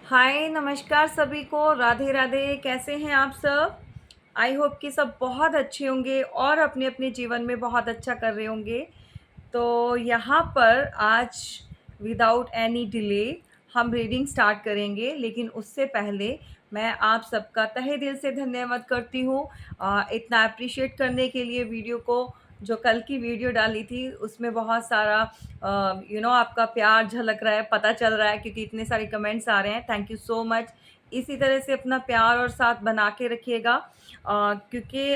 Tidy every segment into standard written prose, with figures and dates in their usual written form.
हाय नमस्कार सभी को, राधे राधे। कैसे हैं आप सब? आई होप कि सब बहुत अच्छे होंगे और अपने अपने जीवन में बहुत अच्छा कर रहे होंगे। तो यहाँ पर आज विदाउट एनी डिले हम रीडिंग स्टार्ट करेंगे, लेकिन उससे पहले मैं आप सबका तहे दिल से धन्यवाद करती हूँ इतना अप्रिशिएट करने के लिए वीडियो को। जो कल की वीडियो डाली थी उसमें बहुत सारा आपका प्यार झलक रहा है, पता चल रहा है, क्योंकि इतने सारे कमेंट्स आ रहे हैं। Thank you so much. इसी तरह से अपना प्यार और साथ बना के रखिएगा, क्योंकि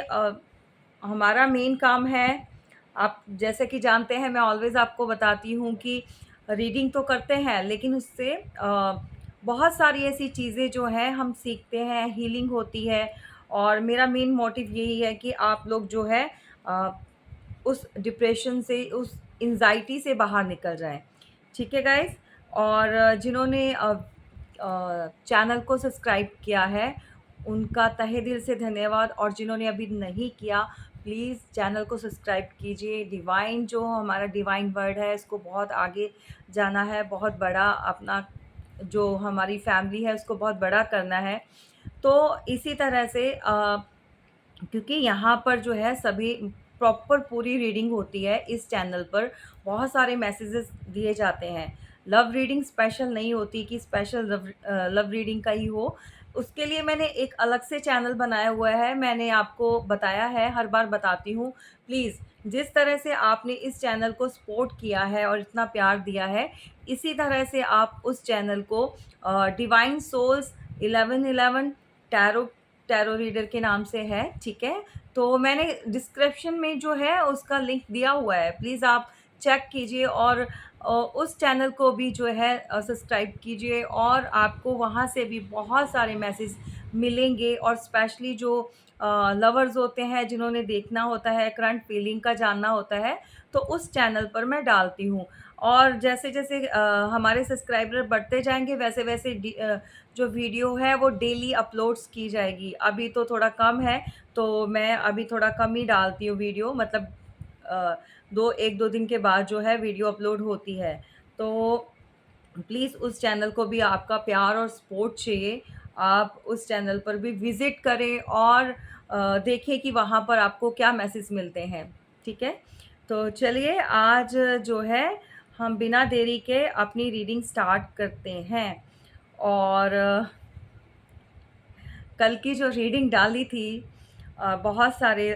हमारा मेन काम है, आप जैसे कि जानते हैं, मैं ऑलवेज़ आपको बताती हूँ कि रीडिंग तो करते हैं, लेकिन उससे बहुत सारी ऐसी चीज़ें जो हैं हम सीखते हैं, हीलिंग होती है। और मेरा मेन मोटिव यही है कि आप लोग जो है अ, उस डिप्रेशन से, उस एंग्ज़ायटी से बाहर निकल जाएँ। ठीक है गाइज़? और जिन्होंने चैनल को सब्सक्राइब किया है, उनका तहे दिल से धन्यवाद। और जिन्होंने अभी नहीं किया, प्लीज़ चैनल को सब्सक्राइब कीजिए। डिवाइन जो हमारा डिवाइन वर्ड है, इसको बहुत आगे जाना है, बहुत बड़ा अपना जो हमारी फैमिली है उसको बहुत बड़ा करना है। तो इसी तरह से क्योंकि यहाँ पर जो है सभी प्रॉपर पूरी रीडिंग होती है इस चैनल पर, बहुत सारे मैसेजेस दिए जाते हैं। लव रीडिंग स्पेशल नहीं होती कि स्पेशल लव रीडिंग का ही हो। उसके लिए मैंने एक अलग से चैनल बनाया हुआ है, मैंने आपको बताया है, हर बार बताती हूँ। प्लीज़, जिस तरह से आपने इस चैनल को सपोर्ट किया है और इतना प्यार दिया है, इसी तरह से आप उस चैनल को divine souls 1111 tarot tarot reader के नाम से है, ठीक है? तो मैंने डिस्क्रिप्शन में जो है उसका लिंक दिया हुआ है, प्लीज़ आप चेक कीजिए। और उस चैनल को भी जो है सब्सक्राइब कीजिए, और आपको वहाँ से भी बहुत सारे मैसेज मिलेंगे। और स्पेशली जो लवर्स होते हैं, जिन्होंने देखना होता है, करंट फीलिंग का जानना होता है, तो उस चैनल पर मैं डालती हूँ। और जैसे-जैसे हमारे सब्सक्राइबर बढ़ते जाएँगे, वैसे-वैसे जो वीडियो है वो डेली अपलोड्स की जाएगी। अभी तो थोड़ा कम है, तो मैं अभी थोड़ा कम ही डालती हूँ वीडियो, मतलब अ, 1-2 दिन के बाद जो है वीडियो अपलोड होती है। तो प्लीज़ उस चैनल को भी आपका प्यार और सपोर्ट चाहिए। आप उस चैनल पर भी विज़िट करें और देखें कि वहाँ पर आपको क्या मैसेज मिलते हैं, ठीक है? तो चलिए, आज जो है हम बिना देरी के अपनी रीडिंग स्टार्ट करते हैं। और कल की जो रीडिंग डाली थी, बहुत सारे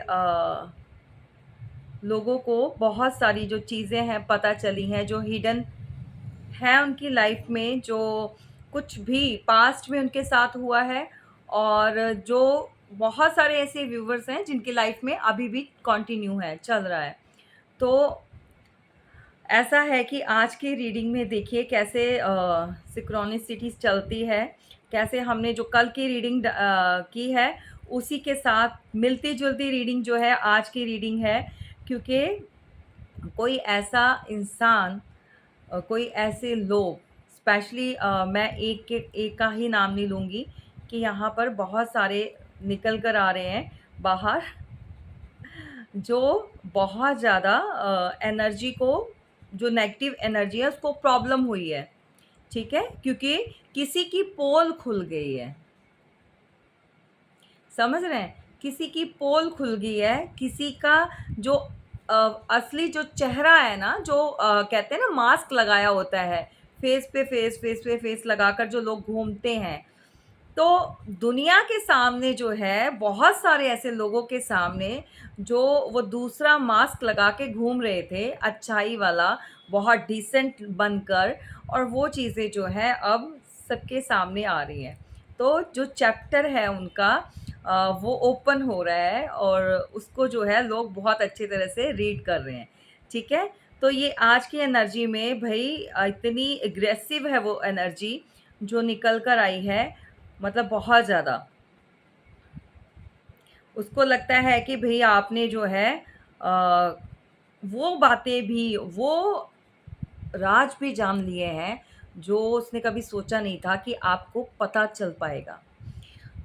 लोगों को बहुत सारी जो चीज़ें हैं पता चली हैं, जो हिडन हैं उनकी लाइफ में, जो कुछ भी पास्ट में उनके साथ हुआ है। और जो बहुत सारे ऐसे व्यूवर्स हैं जिनकी लाइफ में अभी भी कंटिन्यू है, चल रहा है। तो ऐसा है कि आज की रीडिंग में देखिए कैसे सिंक्रोनिसिटीज़ चलती है, कैसे हमने जो कल की रीडिंग की है, उसी के साथ मिलती-जुलती रीडिंग जो है आज की रीडिंग है। क्योंकि कोई ऐसा इंसान, कोई ऐसे लोग, स्पेशली मैं एक का ही नाम नहीं लूँगी, कि यहाँ पर बहुत सारे निकल कर आ रहे हैं बाहर, जो बहुत ज़्यादा एनर्जी को, जो नेगेटिव एनर्जी है उसको प्रॉब्लम हुई है, ठीक है? क्योंकि किसी की पोल खुल गई है, समझ रहे हैं? किसी की पोल खुल गई है, किसी का जो अ, असली जो चेहरा है ना, जो कहते हैं ना मास्क लगाया होता है, फेस पे फेस लगाकर जो लोग घूमते हैं, तो दुनिया के सामने जो है, बहुत सारे ऐसे लोगों के सामने जो वो दूसरा मास्क लगा के घूम रहे थे, अच्छाई वाला, बहुत डिसेंट बनकर, और वो चीज़ें जो हैं अब सबके सामने आ रही हैं। तो जो चैप्टर है उनका, वो ओपन हो रहा है, और उसको जो है लोग बहुत अच्छी तरह से रीड कर रहे हैं, ठीक है? तो ये आज की एनर्जी में भई इतनी एग्रेसिव है वो एनर्जी जो निकल कर आई है, मतलब बहुत ज़्यादा। उसको लगता है कि भई आपने जो है अ, वो बातें भी, वो राज भी जान लिए हैं, जो उसने कभी सोचा नहीं था कि आपको पता चल पाएगा।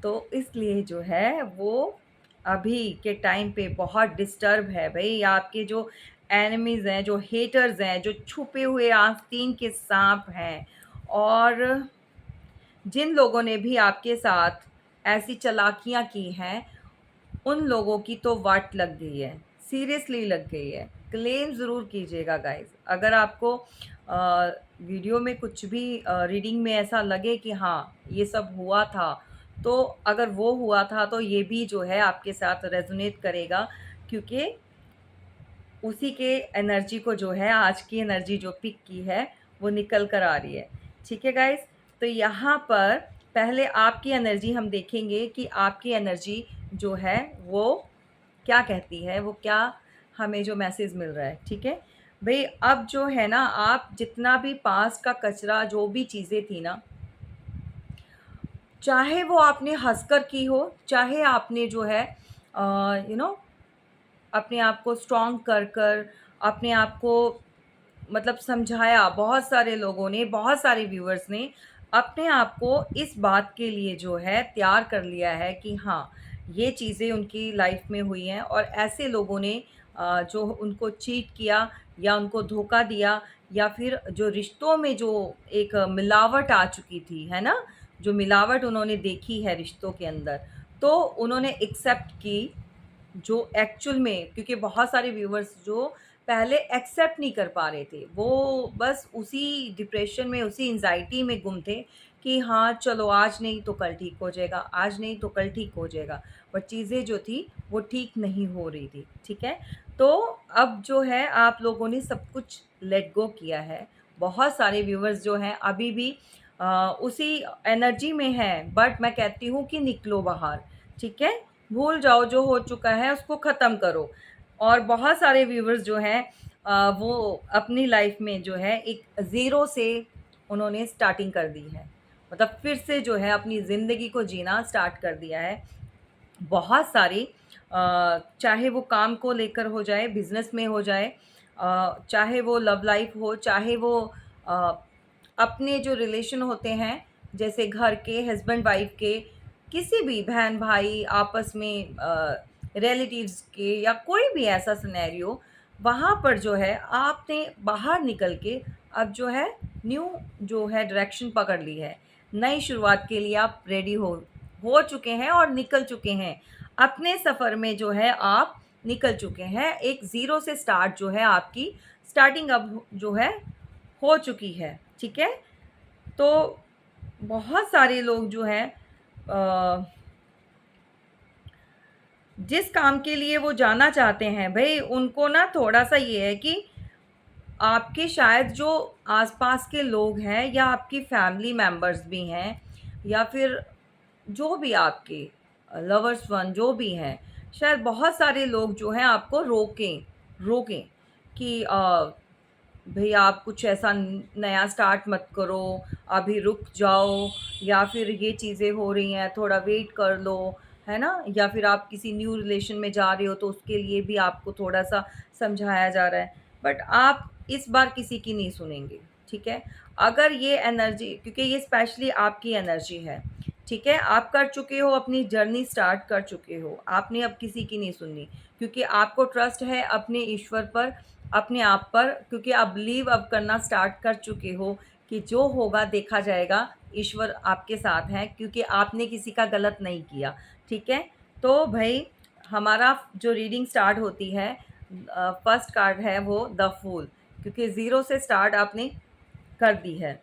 तो इसलिए जो है वो अभी के टाइम पे बहुत डिस्टर्ब है भई। आपके जो एनिमीज़ हैं, जो हेटर्स हैं, जो छुपे हुए आस्तीन के साँप हैं, और जिन लोगों ने भी आपके साथ ऐसी चालाकियाँ की हैं, उन लोगों की तो वाट लग गई है, सीरियसली लग गई है। क्लेम ज़रूर कीजिएगा गाइज़। अगर आपको वीडियो में कुछ भी रीडिंग में ऐसा लगे कि हाँ, ये सब हुआ था, तो अगर वो हुआ था तो ये भी जो है आपके साथ रेज़ोनेट करेगा, क्योंकि उसी के एनर्जी को जो है, आज की एनर्जी जो पिक की है, वो निकल कर आ रही है। ठीक है गाइज़? तो यहाँ पर पहले आपकी एनर्जी हम देखेंगे कि आपकी एनर्जी जो है वो क्या कहती है, वो क्या हमें जो मैसेज मिल रहा है, ठीक है? भई अब जो है ना, आप जितना भी पास्ट का कचरा जो भी चीज़ें थी ना, चाहे वो आपने हँसकर की हो, चाहे आपने जो है यू नो अपने आप को स्ट्रॉन्ग कर अपने आप को मतलब समझाया, बहुत सारे लोगों ने, बहुत सारे व्यूअर्स ने अपने आप को इस बात के लिए जो है तैयार कर लिया है कि हाँ, ये चीज़ें उनकी लाइफ में हुई हैं और ऐसे लोगों ने जो उनको चीट किया या उनको धोखा दिया या फिर जो रिश्तों में जो एक मिलावट आ चुकी थी, है ना? जो मिलावट उन्होंने देखी है रिश्तों के अंदर, तो उन्होंने एक्सेप्ट की जो एक्चुअल में, क्योंकि बहुत सारे व्यूअर्स जो पहले एक्सेप्ट नहीं कर पा रहे थे, वो बस उसी डिप्रेशन में, उसी एंग्ज़ायटी में गुम थे कि हाँ, चलो आज नहीं तो कल ठीक हो जाएगा, आज नहीं तो कल ठीक हो जाएगा। बट चीज़ें जो थी वो ठीक नहीं हो रही थी, ठीक है? तो अब जो है आप लोगों ने सब कुछ लेट गो किया है। बहुत सारे व्यूअर्स जो हैं अभी भी उसी एनर्जी में हैं, बट मैं कहती हूँ कि निकलो बाहर, ठीक है? भूल जाओ जो हो चुका है, उसको ख़त्म करो। और बहुत सारे व्यूअर्स जो हैं वो अपनी लाइफ में जो है एक ज़ीरो से उन्होंने स्टार्टिंग कर दी है। मतलब फिर से जो है अपनी ज़िंदगी को जीना स्टार्ट कर दिया है। बहुत सारी चाहे वो काम को लेकर हो जाए, बिज़नेस में हो जाए, चाहे वो लव लाइफ़ हो, चाहे वो अ, अपने जो रिलेशन होते हैं, जैसे घर के, हस्बैंड वाइफ़ के, किसी भी बहन-भाई आपस में रिलेटिव्स के या कोई भी ऐसा सिनेरियो, वहाँ पर जो है आपने बाहर निकल के अब जो है न्यू जो है डायरेक्शन पकड़ ली है। नई शुरुआत के लिए आप रेडी हो चुके हैं और निकल चुके हैं। अपने सफ़र में जो है आप निकल चुके हैं। एक ज़ीरो से स्टार्ट जो है आपकी स्टार्टिंग अब जो है हो चुकी है, ठीक है? तो बहुत सारे लोग जो हैं अ, जिस काम के लिए वो जाना चाहते हैं, भई उनको ना थोड़ा-सा ये है कि आपके शायद जो आस-पास के लोग हैं या आपकी फैमिली मेंबर्स भी हैं या फिर जो भी आपके लवर्स वन जो भी हैं, शायद बहुत सारे लोग जो हैं आपको रोकें रोकें कि भई आप कुछ ऐसा नया स्टार्ट मत करो, अभी रुक जाओ या फिर ये चीज़ें हो रही हैं, थोड़ा वेट कर लो, है ना? या फिर आप किसी न्यू रिलेशन में जा रहे हो तो उसके लिए भी आपको थोड़ा-सा समझाया जा रहा है। बट आप इस बार किसी की नहीं सुनेंगे, ठीक है? अगर ये एनर्जी, क्योंकि ये स्पेशली आपकी एनर्जी है, ठीक है? आप कर चुके हो, अपनी जर्नी स्टार्ट कर चुके हो, आपने अब किसी की नहीं सुननी, क्योंकि आपको ट्रस्ट है अपने ईश्वर पर, अपने आप पर, क्योंकि आप बिलीव अब करना स्टार्ट कर चुके हो कि जो होगा देखा जाएगा, ईश्वर आपके साथ हैं, क्योंकि आपने किसी का गलत नहीं किया, ठीक है? तो भई हमारा जो रीडिंग स्टार्ट होती है, फर्स्ट कार्ड है वो द फूल, क्योंकि ज़ीरो से स्टार्ट आपने कर दी है।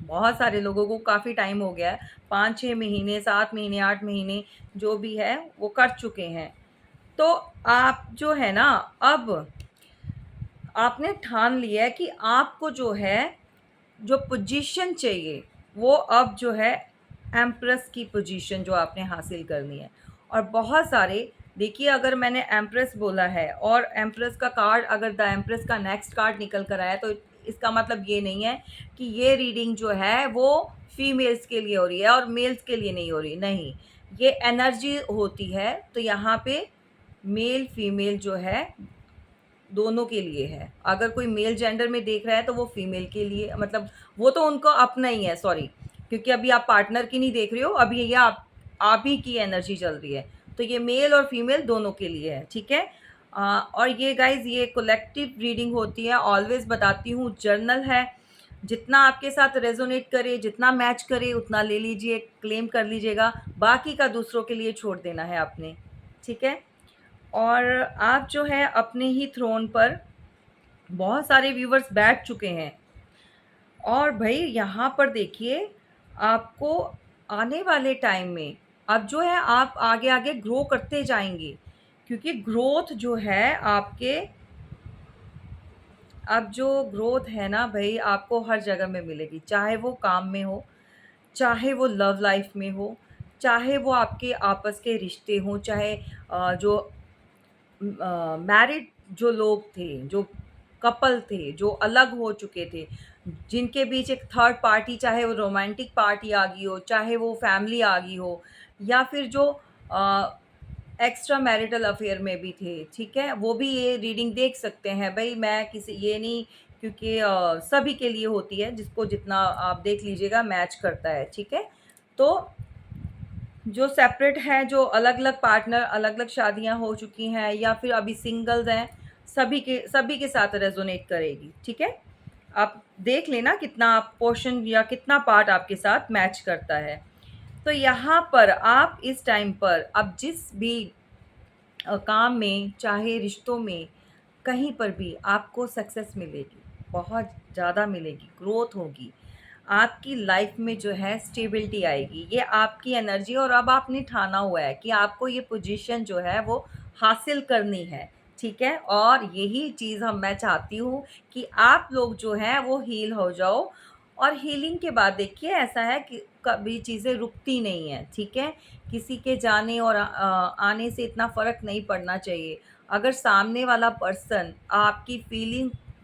बहुत सारे लोगों को काफ़ी टाइम हो गया है, 5-6 महीने, 7 महीने, 8 महीने जो भी है वो कर चुके हैं। तो आप जो है ना, अब आपने ठान लिया है कि आपको जो है, जो पोजीशन चाहिए, वो अब जो है एम्प्रेस की पोजीशन जो आपने हासिल करनी है। और बहुत सारे, देखिए अगर मैंने एम्प्रेस बोला है और एम्प्रेस का कार्ड, अगर द एम्प्रेस का नेक्स्ट कार्ड निकल कर आया, तो इसका मतलब ये नहीं है कि ये रीडिंग जो है वो फीमेल्स के लिए हो रही है और मेल्स के लिए नहीं हो रही, नहीं। ये एनर्जी होती है, तो यहाँ पे मेल फीमेल जो है दोनों के लिए है। अगर कोई मेल जेंडर में देख रहा है तो वो फीमेल के लिए, मतलब वो तो उनको अपना ही है, सॉरी, क्योंकि अभी आप पार्टनर की नहीं देख रहे हो, अभी ये आप ही की एनर्जी चल रही है। तो ये मेल और फीमेल दोनों के लिए है, ठीक है? और ये गाइज़ ये कलेक्टिव रीडिंग होती है, ऑलवेज़ बताती हूँ, जर्नल है। जितना आपके साथ रेजोनेट करे, जितना मैच करे उतना ले लीजिए, क्लेम कर लीजिएगा, बाकी का दूसरों के लिए छोड़ देना है आपने, ठीक है? और आप जो है अपने ही थ्रोन पर बहुत सारे व्यूवर्स बैठ चुके हैं और भई यहाँ पर देखिए, आपको आने वाले टाइम में अब जो है आप आगे-आगे ग्रो करते जाएँगे, क्योंकि ग्रोथ जो है आपके अब जो ग्रोथ है ना भई आपको हर जगह में मिलेगी, चाहे वो काम में हो, चाहे वो लव लाइफ़ में हो, चाहे वो आपके आपस के रिश्ते हों, चाहे जो मैरिड जो लोग थे, जो कपल थे, जो अलग हो चुके थे, जिनके बीच एक थर्ड पार्टी, चाहे वो रोमांटिक पार्टी आ गई हो, चाहे वो फैमिली आ गई हो, या फिर जो एक्स्ट्रा मैरिटल अफेयर में भी थे, ठीक है? वो भी ये रीडिंग देख सकते हैं। भई मैं किसी ये नहीं, क्योंकि सभी के लिए होती है, जिसको जितना आप देख लीजिएगा मैच करता है, ठीक है? तो जो सेपरेट हैं, जो अलग-अलग पार्टनर, अलग-अलग शादियाँ हो चुकी हैं या फिर अभी सिंगल्स हैं, सभी के साथ रेज़ोनेट करेगी, ठीक है? आप देख लेना कितना पोर्शन या कितना पार्ट आपके साथ मैच करता है। तो यहाँ पर आप इस टाइम पर अब जिस भी काम में, चाहे रिश्तों में, कहीं पर भी आपको सक्सेस मिलेगी, बहुत ज़्यादा मिलेगी, ग्रोथ होगी। आपकी लाइफ में जो है स्टेबिलिटी आएगी, ये आपकी एनर्जी, और अब आपने ठाना हुआ है कि आपको ये पोजीशन जो है वो हासिल करनी है, ठीक है? और यही चीज़ मैं चाहती हूँ कि आप लोग जो हैं वो हील हो जाओ, और हीलिंग के बाद देखिए ऐसा है कि कभी चीज़ें रुकती नहीं हैं, ठीक है? किसी के जाने और आने से इतना फ़र्क नहीं पड़ना चाहिए। अगर सामने वाला पर्सन आपकी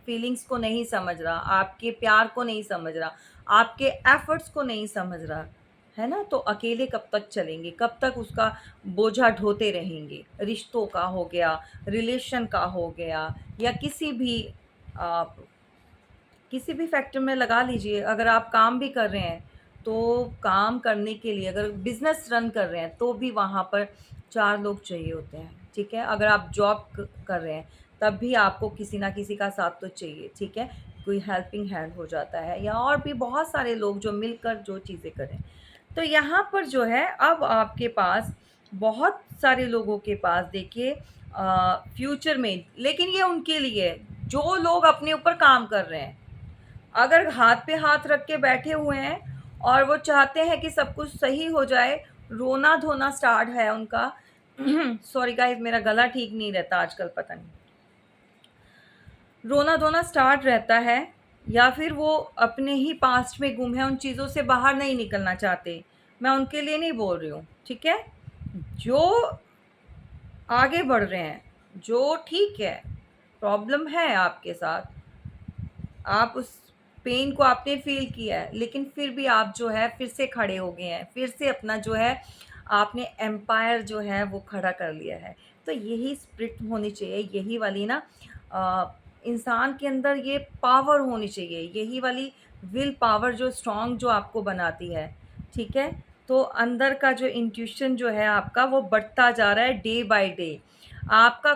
फीलिंग्स को नहीं समझ रहा, आपके प्यार को नहीं समझ रहा, आपके एफ़र्ट्स को नहीं समझ रहा, है ना? तो अकेले कब तक चलेंगे? कब तक उसका बोझा ढोते रहेंगे? रिश्तों का हो गया, रिलेशन का हो गया, या अ, किसी भी फैक्टर में लगा लीजिए। अगर आप काम भी कर रहे हैं, तो काम करने के लिए अगर बिज़नेस रन कर रहे हैं, तो भी वहाँ पर 4 लोग चाहिए होते हैं, ठीक है? अगर आप जॉब कर रहे हैं, तब भी आपको किसी ना किसी का साथ तो चाहिए, ठीक है? कोई हेल्पिंग हैंड हो जाता है, या और भी बहुत सारे लोग जो मिलकर जो चीज़ें करें। तो यहाँ पर जो है अब आपके पास बहुत सारे लोगों के पास देखिए फ्यूचर में, लेकिन ये उनके लिए है, जो लोग अपने ऊपर काम कर रहे हैं। अगर हाथ पे हाथ रख के बैठे हुए हैं और वो चाहते हैं कि सब कुछ सही हो जाए, रोना-धोना स्टार्ट है उनका। सॉरी गाइज़, मेरा गला ठीक नहीं रहता आजकल, पता नहीं। रोना-धोना स्टार्ट रहता है, या फिर वो अपने ही पास्ट में गुम हैं, उन चीज़ों से बाहर नहीं निकलना चाहते। मैं उनके लिए नहीं बोल रही हूँ, ठीक है? जो आगे बढ़ रहे हैं, जो ठीक है, प्रॉब्लम है आपके साथ, आप उस पेन को आपने फ़ील किया है, लेकिन फिर भी आप जो है फिर से खड़े हो गए हैं, फिर से अपना जो है आपने एम्पायर जो है वो खड़ा कर लिया है। तो यही स्पिरिट होनी चाहिए, यही वाली ना इंसान के अंदर ये पावर होनी चाहिए, यही वाली विल पावर जो स्ट्रॉन्ग जो आपको बनाती है, ठीक है? तो अंदर का जो इंट्यूशन जो है आपका वो बढ़ता जा रहा है डे बाय डे। आपका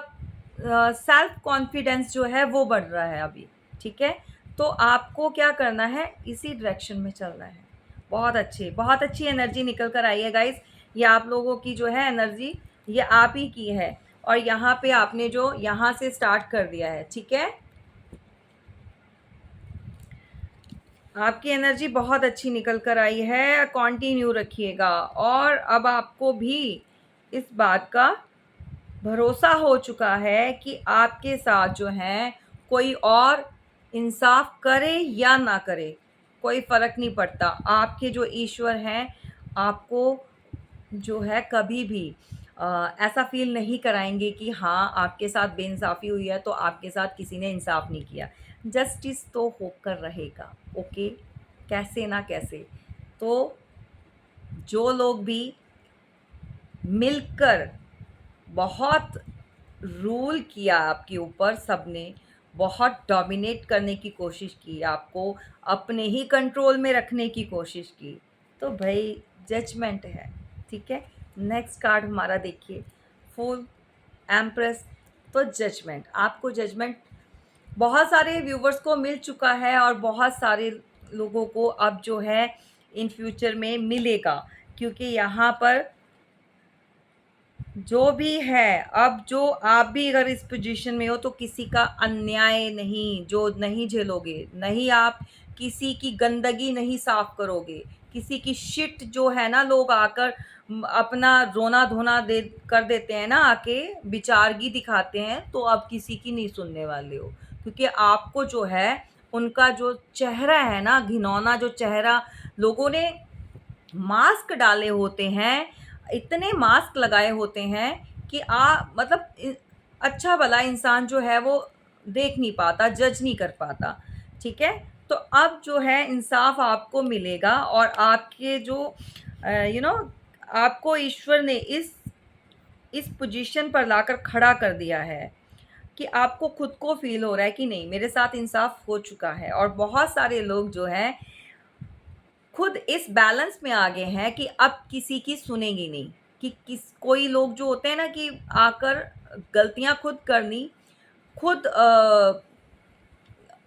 सेल्फ कॉन्फिडेंस जो है वो बढ़ रहा है अभी, ठीक है? तो आपको क्या करना है, इसी डायरेक्शन में चलना है। बहुत अच्छी एनर्जी निकल कर आई है गाइस। ये आप लोगों की जो है एनर्जी, ये आप ही की है, और यहाँ पे आपने जो यहाँ से स्टार्ट कर दिया है, ठीक है? आपकी एनर्जी बहुत अच्छी निकल कर आई है, कंटिन्यू रखिएगा। और अब आपको भी इस बात का भरोसा हो चुका है कि आपके साथ जो है कोई और इंसाफ करे या ना करे, कोई फ़र्क नहीं पड़ता। आपके जो ईश्वर हैं, आपको जो है कभी भी ऐसा फ़ील नहीं कराएँगे कि हाँ, आपके साथ बेइंसाफ़ी हुई है तो आपके साथ किसी ने इंसाफ़ नहीं किया। जस्टिस तो होकर रहेगा, ओके? कैसे ना कैसे। तो जो लोग भी मिलकर बहुत रूल किया आपके ऊपर, सबने बहुत डोमिनेट करने की कोशिश की, आपको अपने ही कंट्रोल में रखने की कोशिश की, तो भाई जजमेंट है, ठीक है? नेक्स्ट कार्ड हमारा देखिए, फूल, एम्प्रेस। तो जजमेंट, आपको जजमेंट बहुत सारे व्यूवर्स को मिल चुका है, और बहुत सारे लोगों को अब जो है इन फ्यूचर में मिलेगा, क्योंकि यहाँ पर जो भी है, अब जो आप भी अगर इस पोजीशन में हो तो किसी का अन्याय नहीं, जो नहीं झेलोगे, नहीं आप किसी की गंदगी नहीं साफ करोगे, किसी की शिट जो है ना, लोग आकर अपना रोना धोना दे कर देते हैं ना, आके विचारगी दिखाते हैं, तो आप किसी की नहीं सुनने वाले हो, क्योंकि आपको जो है उनका जो चेहरा है ना, घिनौना जो चेहरा, लोगों ने मास्क डाले होते हैं, इतने मास्क लगाए होते हैं कि मतलब अच्छा भला इंसान जो है वो देख नहीं पाता, जज नहीं कर पाता, ठीक है। तो अब जो है इंसाफ आपको मिलेगा, और आपके जो आपको ईश्वर ने इस पोजीशन पर लाकर खड़ा कर दिया है कि आपको खुद को फील हो रहा है कि नहीं, मेरे साथ इंसाफ हो चुका है। और बहुत सारे लोग जो हैं खुद इस बैलेंस में आ गए हैं कि अब किसी की सुनेंगे नहीं, कि कोई लोग जो होते हैं ना कि आकर गलतियां खुद करनी, खुद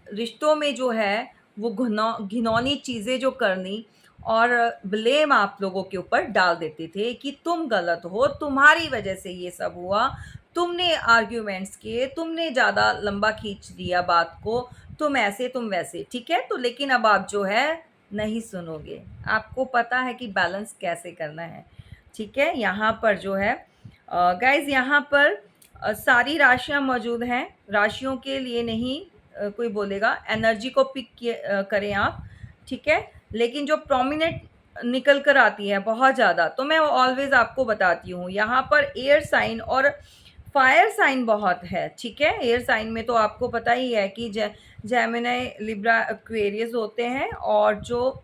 रिश्तों में जो है वो घिनौनी चीज़ें जो करनी, और ब्लेम आप लोगों के ऊपर डाल देते थे कि तुम गलत हो, तुम्हारी वजह से ये सब हुआ, तुमने आर्ग्यूमेंट्स किए, तुमने ज़्यादा लंबा खींच दिया बात को, तुम ऐसे तुम वैसे, ठीक है। तो लेकिन अब आप जो है नहीं सुनोगे, आपको पता है कि बैलेंस कैसे करना है, ठीक है। यहाँ पर जो है गाइज, यहाँ पर सारी राशियाँ मौजूद हैं, राशियों के लिए नहीं कोई बोलेगा, एनर्जी को पिक करें आप, ठीक है। लेकिन जो प्रोमिनेंट निकल कर आती है बहुत ज़्यादा, तो मैं ऑलवेज आपको बताती हूँ, यहाँ पर एयर साइन और फायर साइन बहुत है, ठीक है। एयर साइन में तो आपको पता ही है कि जेमिनी, लिब्रा, एक्वेरियस होते हैं, और जो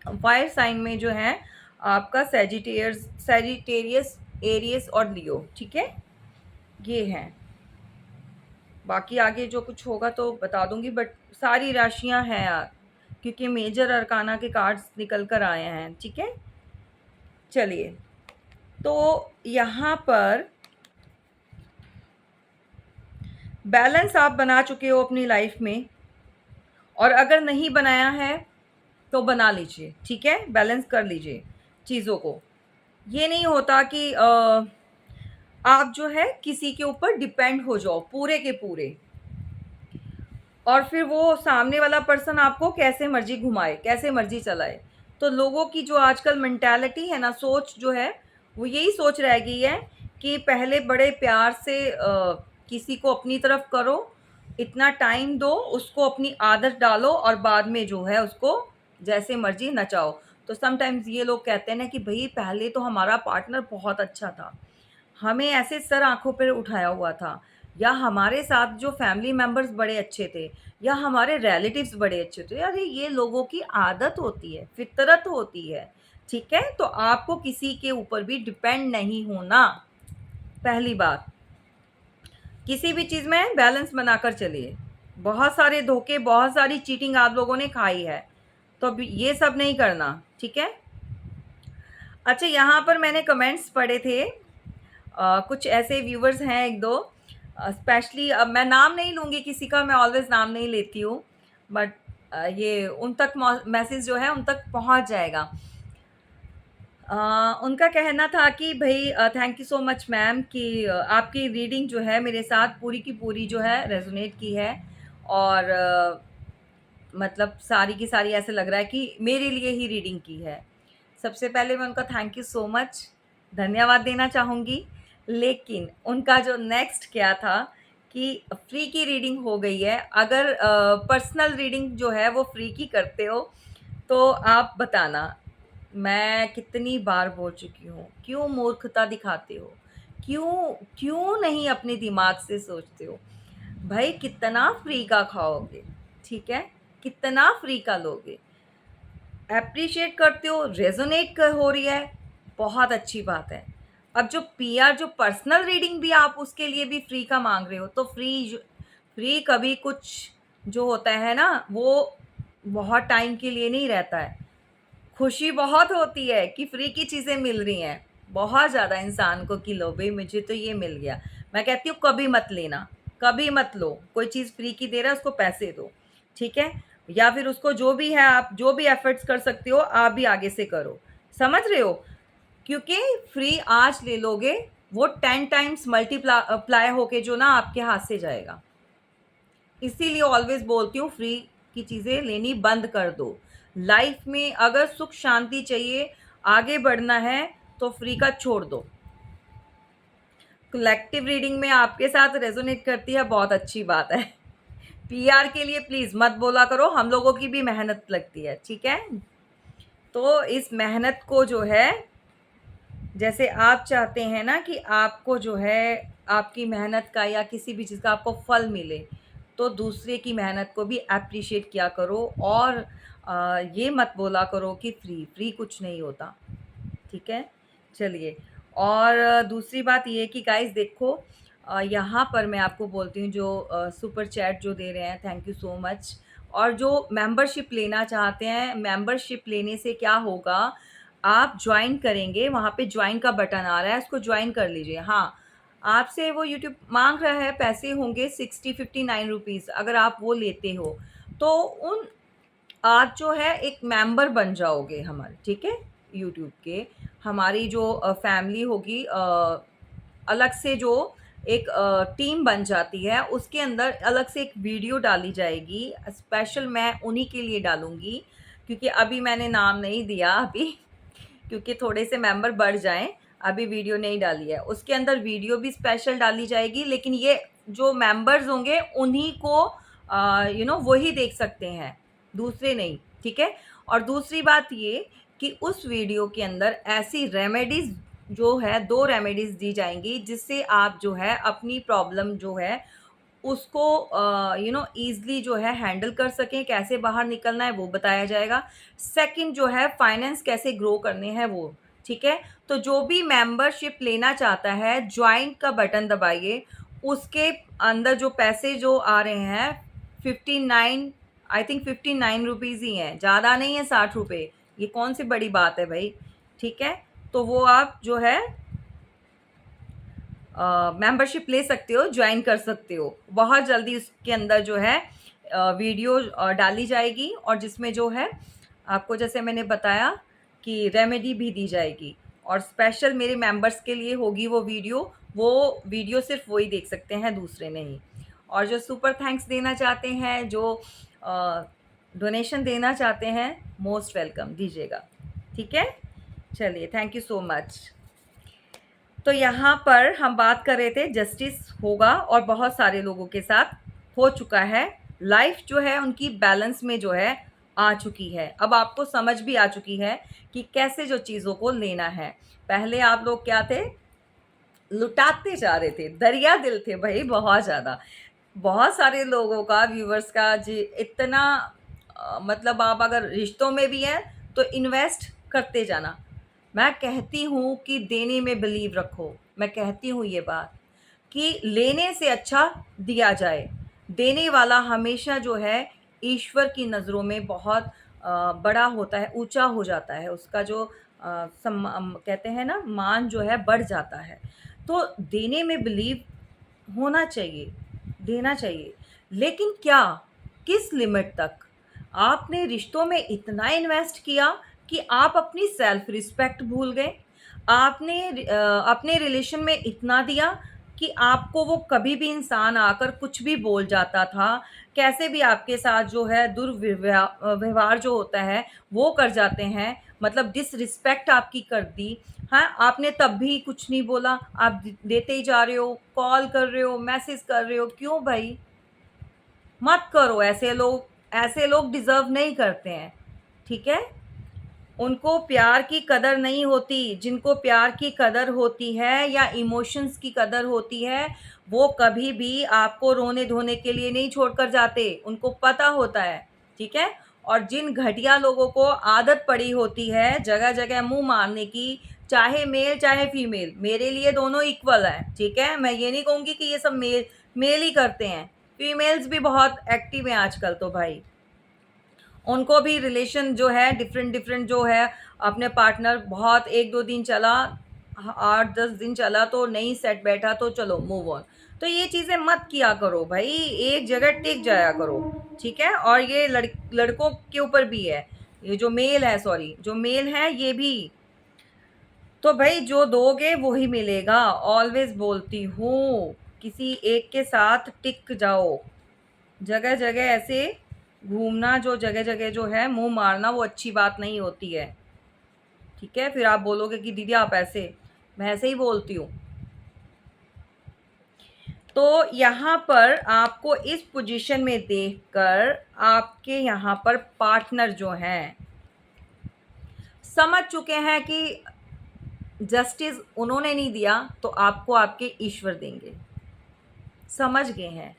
फायर साइन में जो है आपका सैजिटेरियस, एरियस और लियो, ठीक है, ये हैं। बाकी आगे जो कुछ होगा तो बता दूंगी, बट सारी राशियां हैं यार, क्योंकि मेजर अरकाना के कार्ड्स निकल कर आए हैं, ठीक है। चलिए, तो यहाँ पर बैलेंस आप बना चुके हो अपनी लाइफ में, और अगर नहीं बनाया है तो बना लीजिए, ठीक है। बैलेंस कर लीजिए चीज़ों को। ये नहीं होता कि आप जो है किसी के ऊपर डिपेंड हो जाओ पूरे के पूरे, और फिर वो सामने वाला पर्सन आपको कैसे मर्जी घुमाए, कैसे मर्जी चलाए। तो लोगों की जो आजकल मेंटालिटी है ना, सोच जो है वो यही सोच रह गई है कि पहले बड़े प्यार से किसी को अपनी तरफ करो, इतना टाइम दो, उसको अपनी आदत डालो, और बाद में जो है उसको जैसे मर्जी नचाओ। तो समटाइम्स ये लोग कहते हैं ना कि भाई पहले तो हमारा पार्टनर बहुत अच्छा था, हमें ऐसे सर आंखों पर उठाया हुआ था, या हमारे साथ जो फैमिली मेंबर्स बड़े अच्छे थे, या हमारे रिलेटिव्स बड़े अच्छे थे। अरे ये लोगों की आदत होती है, फितरत होती है, ठीक है। तो आपको किसी के ऊपर भी डिपेंड नहीं होना। पहली बात, किसी भी चीज़ में बैलेंस बनाकर चलिए। बहुत सारे धोखे, बहुत सारी चीटिंग आप लोगों ने खाई है, तो अब ये सब नहीं करना, ठीक है। अच्छा, यहाँ पर मैंने कमेंट्स पढ़े थे, कुछ ऐसे व्यूवर्स हैं एक दो, स्पेशली, अब मैं नाम नहीं लूँगी किसी का, मैं ऑलवेज नाम नहीं लेती हूँ, बट ये उन तक मैसेज जो है उन तक पहुँच जाएगा। उनका कहना था कि भाई thank you so much ma'am कि आपकी रीडिंग जो है मेरे साथ पूरी की पूरी जो है रेजोनेट की है, और मतलब सारी की सारी ऐसे लग रहा है कि मेरे लिए ही रीडिंग की है। सबसे पहले मैं उनका थैंक यू सो मच धन्यवाद देना चाहूँगी। लेकिन उनका जो नेक्स्ट क्या था कि फ्री की रीडिंग हो गई है, अगर पर्सनल रीडिंग जो है वो फ्री की करते हो तो आप बताना। मैं कितनी बार बोल चुकी हूँ, क्यों मूर्खता दिखाते हो, क्यों क्यों नहीं अपने दिमाग से सोचते हो। भाई कितना फ्री का खाओगे, ठीक है, कितना फ्री का लोगे। एप्रिशिएट करते हो, रेजोनेट कर हो रही है, बहुत अच्छी बात है। अब जो पीआर, जो पर्सनल रीडिंग भी आप उसके लिए भी फ्री का मांग रहे हो, तो फ्री कभी कुछ जो होता है ना वो बहुत टाइम के लिए नहीं रहता है। खुशी बहुत होती है कि फ्री की चीज़ें मिल रही हैं, बहुत ज़्यादा इंसान को कि लो भाई मुझे तो ये मिल गया। मैं कहती हूँ कभी मत लेना, कभी मत लो, कोई चीज़ फ्री की दे रहा है उसको पैसे दो, ठीक है। या फिर उसको जो भी है, आप जो भी एफर्ट्स कर सकते हो आप भी आगे से करो, समझ रहे हो? क्योंकि फ्री आज ले लोगे, वो 10 टाइम्स मल्टीप्लाई होके जो ना आपके हाथ से जाएगा। इसीलिए ऑलवेज बोलती हूँ, फ्री की चीज़ें लेनी बंद कर दो। लाइफ में अगर सुख शांति चाहिए, आगे बढ़ना है, तो फ्री का छोड़ दो। कलेक्टिव रीडिंग में आपके साथ रेजोनेट करती है, बहुत अच्छी बात है। पीआर के लिए प्लीज़ मत बोला करो, हम लोगों की भी मेहनत लगती है, ठीक है? तो इस मेहनत को जो है, जैसे आप चाहते हैं ना कि आपको जो है आपकी मेहनत का या किसी भी चीज़ का आपको फल मिले, तो दूसरे की मेहनत को भी एप्रिशिएट किया करो। और ये मत बोला करो कि फ्री फ्री कुछ नहीं होता, ठीक है? चलिए, और दूसरी बात ये कि गाइस देखो, यहाँ पर मैं आपको बोलती हूँ, जो सुपर चैट जो दे रहे हैं, थैंक यू सो मच। और जो मेंबरशिप लेना चाहते हैं, मेंबरशिप लेने से क्या होगा, आप ज्वाइन करेंगे, वहाँ पे ज्वाइन का बटन आ रहा है, उसको ज्वाइन कर लीजिए। हाँ, आपसे वो यूट्यूब मांग रहा है, पैसे होंगे 59 रुपीज़। अगर आप वो लेते हो तो उन आप जो है एक मेंबर बन जाओगे हमारे, ठीक है? यूट्यूब के, हमारी जो फैमिली होगी, अलग से जो एक टीम बन जाती है, उसके अंदर अलग से एक वीडियो डाली जाएगी, स्पेशल मैं उन्हीं के लिए डालूँगी, क्योंकि अभी मैंने नाम नहीं दिया अभी, क्योंकि थोड़े से मेंबर बढ़ जाएँ, अभी वीडियो नहीं डाली है। उसके अंदर वीडियो भी स्पेशल डाली जाएगी, लेकिन ये जो मेंबर्स होंगे उन्हीं को वही देख सकते हैं, दूसरे नहीं, ठीक है? और दूसरी बात ये कि उस वीडियो के अंदर ऐसी रेमेडीज़ जो है, 2 रेमेडीज़ दी जाएँगी, जिससे आप जो है अपनी प्रॉब्लम जो है उसको ईज़िली जो है हैंडल कर सकें, कैसे बाहर निकलना है वो बताया जाएगा। सेकंड जो है फाइनेंस कैसे ग्रो करने हैं वो, ठीक है? तो जो भी मेंबरशिप लेना चाहता है, जॉइन का बटन दबाइए, उसके अंदर जो पैसे जो आ रहे हैं 59, आई थिंक 59 रुपीज़ ही हैं, ज़्यादा नहीं है, 60 रुपए। ये कौन सी बड़ी बात है भई, ठीक है? तो वो आप जो है मेंबरशिप ले सकते हो, ज्वाइन कर सकते हो। बहुत जल्दी उसके अंदर जो है वीडियो डाली जाएगी, और जिसमें जो है आपको, जैसे मैंने बताया, कि रेमेडी भी दी जाएगी, और स्पेशल मेरे मेंबर्स के लिए होगी वो वीडियो सिर्फ वही देख सकते हैं, दूसरे नहीं। और जो सुपर थैंक्स देना चाहते हैं, जो डोनेशन देना चाहते हैं, मोस्ट वेलकम दीजिएगा, ठीक है? चलिए, थैंक यू सो मच। तो यहाँ पर हम बात कर रहे थे, जस्टिस होगा, और बहुत सारे लोगों के साथ हो चुका है। लाइफ जो है उनकी बैलेंस में जो है आ चुकी है। अब आपको समझ भी आ चुकी है कि कैसे जो चीज़ों को लेना है। पहले आप लोग क्या थे, लुटाते जा रहे थे, दरिया दिल थे भाई, बहुत ज़्यादा। बहुत सारे लोगों का, व्यूवर्स का जी इतना मतलब, आप अगर रिश्तों में भी हैं तो इन्वेस्ट करते जाना। मैं कहती हूँ कि देने में बिलीव रखो। मैं कहती हूँ ये बात कि लेने से अच्छा दिया जाए। देने वाला हमेशा जो है ईश्वर की नज़रों में बहुत बड़ा होता है, ऊँचा हो जाता है। उसका जो कहते हैं ना, मान जो है बढ़ जाता है। तो देने में बिलीव होना चाहिए, देना चाहिए। लेकिन क्या, किस लिमिट तक? आपने रिश्तों में इतना इन्वेस्ट किया कि आप अपनी सेल्फ रिस्पेक्ट भूल गए। आपने अपने रिलेशन में इतना दिया कि आपको वो कभी भी इंसान आकर कुछ भी बोल जाता था, कैसे भी आपके साथ जो है व्यवहार जो होता है वो कर जाते हैं, मतलब डिसरिस्पेक्ट आपकी कर दी। हाँ, आपने तब भी कुछ नहीं बोला, आप देते ही जा रहे हो, कॉल कर रहे हो, मैसेज कर रहे हो, क्यों भाई? मत करो, ऐसे लोग डिज़र्व नहीं करते हैं, ठीक है? उनको प्यार की कदर नहीं होती। जिनको प्यार की कदर होती है या इमोशंस की कदर होती है, वो कभी भी आपको रोने-धोने के लिए नहीं छोड़कर जाते, उनको पता होता है, ठीक है? और जिन घटिया लोगों को आदत पड़ी होती है जगह-जगह मुँह मारने की, चाहे मेल चाहे फीमेल, मेरे लिए दोनों इक्वल हैं, ठीक है? मैं ये नहीं कहूँगी कि ये सब मेल मेल ही करते हैं, फीमेल्स भी बहुत एक्टिव हैं आजकल तो भाई। उनको भी रिलेशन जो है डिफरेंट डिफरेंट जो है, अपने पार्टनर बहुत 1-2 दिन चला, 8-10 दिन चला तो नहीं सेट बैठा, तो चलो मूव ऑन। तो ये चीज़ें मत किया करो भाई, एक जगह टिक जाया करो, ठीक है। और ये लड़कों के ऊपर भी है, ये जो मेल है, सॉरी जो मेल है ये भी। तो भाई जो दोगे वो ही मिलेगा, ऑलवेज बोलती हूँ। किसी एक के साथ टिक जाओ, जगह जगह ऐसे घूमना, जो जगह जगह जो है मुंह मारना, वो अच्छी बात नहीं होती है, ठीक है। फिर आप बोलोगे कि दीदी आप ऐसे, मैं ऐसे ही बोलती हूँ। तो यहाँ पर आपको इस पोजीशन में देखकर आपके यहाँ पर पार्टनर जो हैं समझ चुके हैं कि जस्टिस उन्होंने नहीं दिया तो आपको आपके ईश्वर देंगे, समझ गए हैं।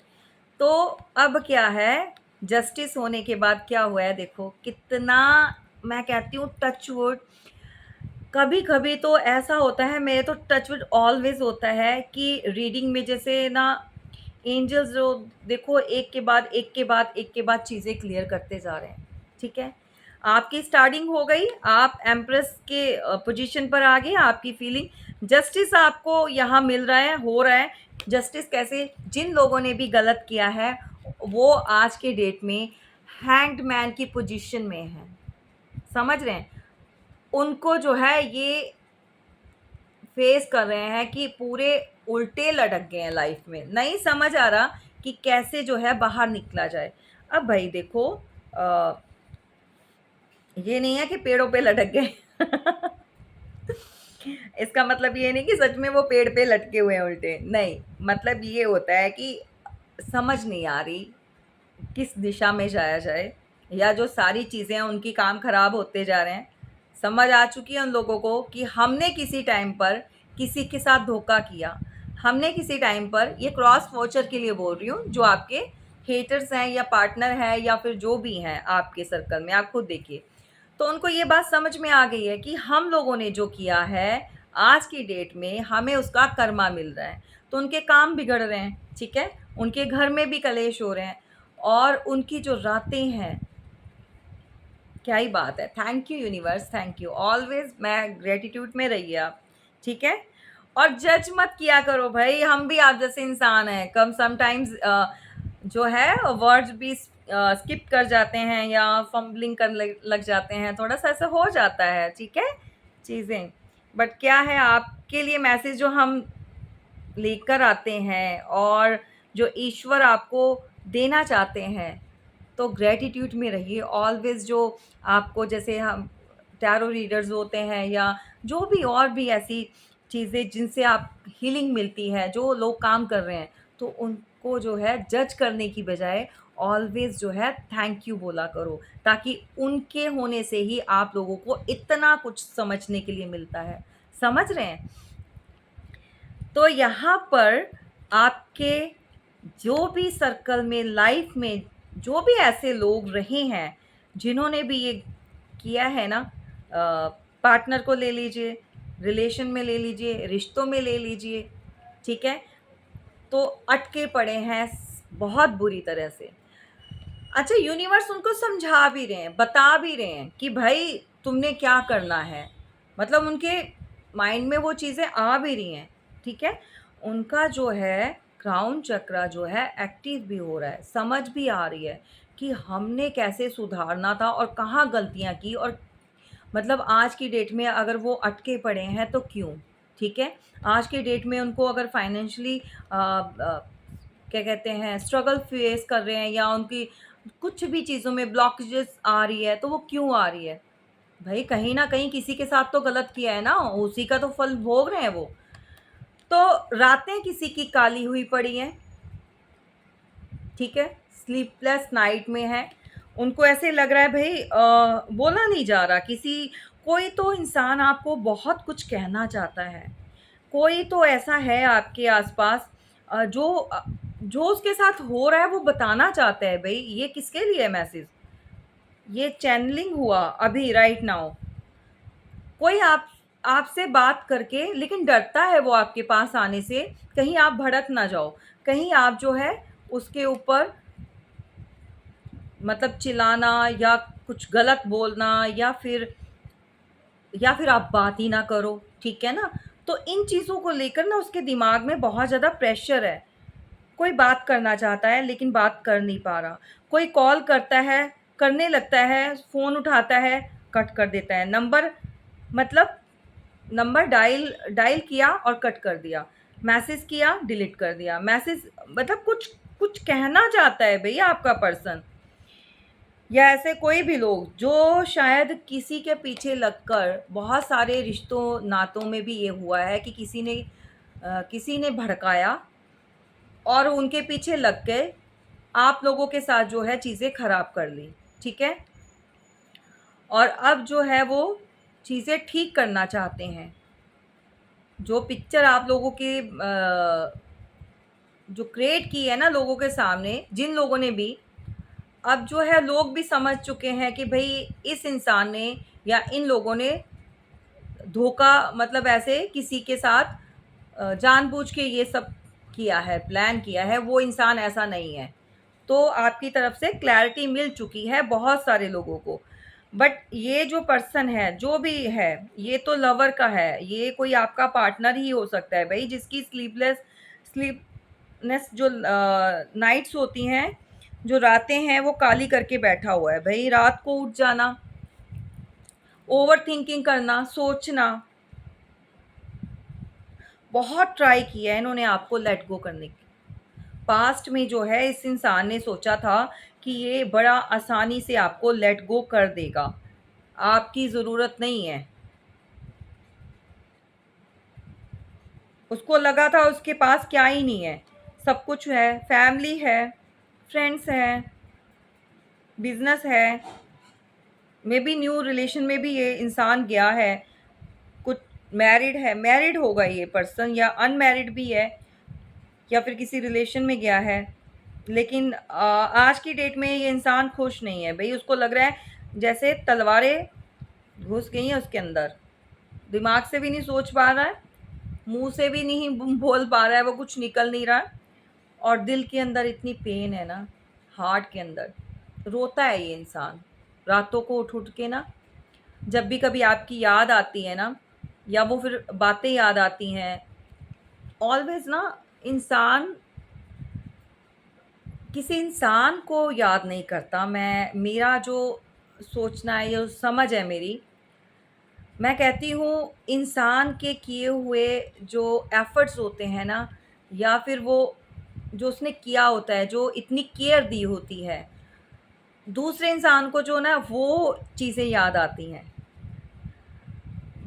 तो अब क्या है, जस्टिस होने के बाद क्या हुआ है, देखो कितना, मैं कहती हूँ टच वुड। कभी कभी तो ऐसा होता है, मेरे तो टच वुड ऑलवेज होता है कि रीडिंग में जैसे ना एंजल्स जो, देखो एक के बाद एक के बाद एक के बाद चीज़ें क्लियर करते जा रहे हैं, ठीक है। आपकी स्टार्टिंग हो गई, आप एम्प्रेस के पोजीशन पर आ गए, आपकी फीलिंग जस्टिस आपको यहाँ मिल रहा है, हो रहा है। जस्टिस कैसे, जिन लोगों ने भी गलत किया है वो आज के डेट में हैंग्ड मैन की पोजीशन में है, समझ रहे हैं। उनको जो है ये फेस कर रहे हैं कि पूरे उल्टे लटक गए हैं लाइफ में, नहीं समझ आ रहा कि कैसे जो है बाहर निकला जाए। अब भाई देखो, ये नहीं है कि पेड़ों पे लटक गए इसका मतलब ये नहीं कि सच में वो पेड़ पे लटके हुए हैं उल्टे, नहीं, मतलब ये होता है कि समझ नहीं आ रही किस दिशा में जाया जाए, या जो सारी चीज़ें हैं उनकी काम खराब होते जा रहे हैं। समझ आ चुकी है उन लोगों को कि हमने किसी टाइम पर किसी के साथ धोखा किया, हमने किसी टाइम पर, ये क्रॉस वॉचर के लिए बोल रही हूँ, जो आपके हेटर्स हैं या पार्टनर हैं या फिर जो भी हैं आपके सर्कल में, आप खुद देखिए। तो उनको ये बात समझ में आ गई है कि हम लोगों ने जो किया है आज की डेट में हमें उसका कर्मा मिल रहा है। तो उनके काम बिगड़ रहे हैं, ठीक है, उनके घर में भी कलेश हो रहे हैं, और उनकी जो रातें हैं, क्या ही बात है। Thank you universe, thank you always, मैं ग्रेटिट्यूड में रहिए आप, ठीक है। और जज मत किया करो भाई, हम भी आप जैसे इंसान हैं, कम समटाइम्स जो है वर्ड्स भी स्किप कर जाते हैं या फंबलिंग कर लग जाते हैं, थोड़ा सा ऐसा हो जाता है, ठीक है चीज़ें। बट क्या है, आपके लिए मैसेज जो हम लेकर आते हैं और जो ईश्वर आपको देना चाहते हैं, तो ग्रेटिट्यूड में रहिए ऑलवेज। जो आपको, जैसे हम टैरो रीडर्स होते हैं या जो भी और भी ऐसी चीज़ें जिनसे आप हीलिंग मिलती है, जो लोग काम कर रहे हैं, तो उनको जो है जज करने की बजाय ऑलवेज जो है थैंक यू बोला करो, ताकि उनके होने से ही आप लोगों को इतना कुछ समझने के लिए मिलता है, समझ रहे हैं। तो यहाँ पर आपके जो भी सर्कल में, लाइफ में जो भी ऐसे लोग रहे हैं जिन्होंने भी ये किया है ना, पार्टनर को ले लीजिए, रिलेशन में ले लीजिए, रिश्तों में ले लीजिए, ठीक है, तो अटके पड़े हैं बहुत बुरी तरह से। अच्छा, यूनिवर्स उनको समझा भी रहे हैं, बता भी रहे हैं कि भाई तुमने क्या करना है, मतलब उनके माइंड में वो चीज़ें आ भी रही हैं, ठीक है। उनका जो है क्राउन चक्रा जो है एक्टिव भी हो रहा है, समझ भी आ रही है कि हमने कैसे सुधारना था और कहाँ गलतियाँ की, और मतलब आज की डेट में अगर वो अटके पड़े हैं तो क्यों, ठीक है। आज की डेट में उनको अगर फाइनेंशियली क्या कहते हैं स्ट्रगल फेस कर रहे हैं, या उनकी कुछ भी चीज़ों में ब्लॉकेजेस आ रही है, तो वो क्यों आ रही है भाई, कहीं ना कहीं किसी के साथ तो गलत किया है ना, उसी का तो फल भोग रहे हैं वो। तो रातें किसी की काली हुई पड़ी हैं, ठीक है, स्लीपलेस नाइट में है, उनको ऐसे लग रहा है भाई, बोला नहीं जा रहा किसी, कोई तो इंसान आपको बहुत कुछ कहना चाहता है, कोई तो ऐसा है आपके आसपास जो उसके साथ हो रहा है वो बताना चाहता है। भाई ये किसके लिए है मैसेज, ये चैनलिंग हुआ अभी राइट नाउ। कोई आपसे बात करके लेकिन डरता है वो आपके पास आने से, कहीं आप भड़क ना जाओ, कहीं आप जो है उसके ऊपर मतलब चिल्लाना या कुछ गलत बोलना, या फिर आप बात ही ना करो, ठीक है ना। तो इन चीज़ों को लेकर ना उसके दिमाग में बहुत ज़्यादा प्रेशर है, कोई बात करना चाहता है लेकिन बात कर नहीं पा रहा। कोई कॉल करता है, करने लगता है, फ़ोन उठाता है, कट कर देता है। मतलब नंबर डायल डायल किया और कट कर दिया। मैसेज किया, डिलीट कर दिया। मैसेज मतलब कुछ कुछ कहना चाहता है भई आपका पर्सन, या ऐसे कोई भी लोग जो शायद किसी के पीछे लगकर, बहुत सारे रिश्तों नातों में भी ये हुआ है कि किसी ने भड़काया और उनके पीछे लग के आप लोगों के साथ जो है चीज़ें ख़राब कर ली, ठीक है? और अब जो है वो चीज़ें ठीक करना चाहते हैं। जो पिक्चर आप लोगों की जो क्रिएट की है ना लोगों के सामने, जिन लोगों ने भी, अब जो है लोग भी समझ चुके हैं कि भई इस इंसान ने या इन लोगों ने धोखा, मतलब ऐसे किसी के साथ जानबूझ के ये सब किया है, प्लान किया है, वो इंसान ऐसा नहीं है। तो आपकी तरफ से क्लैरिटी मिल चुकी है बहुत सारे लोगों को। बट ये जो पर्सन है, जो भी है, ये तो लवर का है, ये कोई आपका पार्टनर ही हो सकता है भई, जिसकी स्लीपनेस जो नाइट्स होती हैं, जो रातें हैं, वो काली करके बैठा हुआ है। भई रात को उठ जाना, ओवरथिंकिंग करना, सोचना, बहुत ट्राई किया है इन्होंने आपको लेट गो करने की। पास्ट में जो है इस इंसान ने सोचा था कि ये बड़ा आसानी से आपको लेट गो कर देगा, आपकी ज़रूरत नहीं है। उसको लगा था उसके पास क्या ही नहीं है, सब कुछ है, फैमिली है, फ्रेंड्स हैं, बिज़नेस है, मे बी न्यू रिलेशन में भी ये इंसान गया है, कुछ मैरिड है, मैरिड होगा ये पर्सन, या अनमैरिड भी है, या फिर किसी रिलेशन में गया है। लेकिन आज की डेट में ये इंसान खुश नहीं है भई, उसको लग रहा है जैसे तलवारें घुस गई हैं उसके अंदर। दिमाग से भी नहीं सोच पा रहा है, मुँह से भी नहीं बोल पा रहा है, वो कुछ निकल नहीं रहा है, और दिल के अंदर इतनी पेन है ना, हार्ट के अंदर रोता है ये इंसान। रातों को उठ के ना, जब भी कभी आपकी याद आती है ना, या वो फिर बातें याद आती हैं, ऑलवेज़ ना इंसान किसी इंसान को याद नहीं करता। मेरा जो सोचना है, ये समझ है मेरी, मैं कहती हूँ इंसान के किए हुए जो एफ़र्ट्स होते हैं ना, या फिर वो जो उसने किया होता है, जो इतनी केयर दी होती है, दूसरे इंसान को जो ना वो चीज़ें याद आती हैं।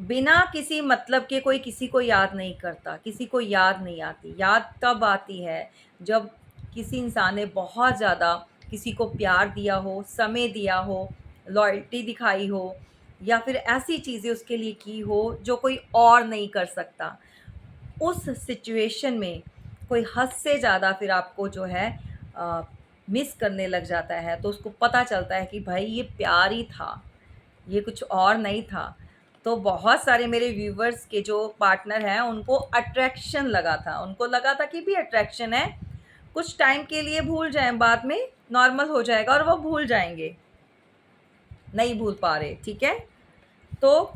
बिना किसी मतलब के कोई किसी को याद नहीं करता, किसी को याद नहीं आती। याद तब आती है जब किसी इंसान ने बहुत ज़्यादा किसी को प्यार दिया हो, समय दिया हो, लॉयल्टी दिखाई हो, या फिर ऐसी चीज़ें उसके लिए की हो जो कोई और नहीं कर सकता। उस सिचुएशन में कोई हद से ज़्यादा फिर आपको जो है अ, मिस करने लग जाता है, तो उसको पता चलता है कि भाई ये प्यार ही था, ये कुछ और नहीं था। तो बहुत सारे मेरे व्यूवर्स के जो पार्टनर हैं, उनको अट्रैक्शन लगा था। उनको लगा था कि भी अट्रैक्शन है, कुछ टाइम के लिए भूल जाएँ, बाद में नॉर्मल हो जाएगा और वो भूल जाएँगे। नहीं भूल पा रहे, ठीक है? तो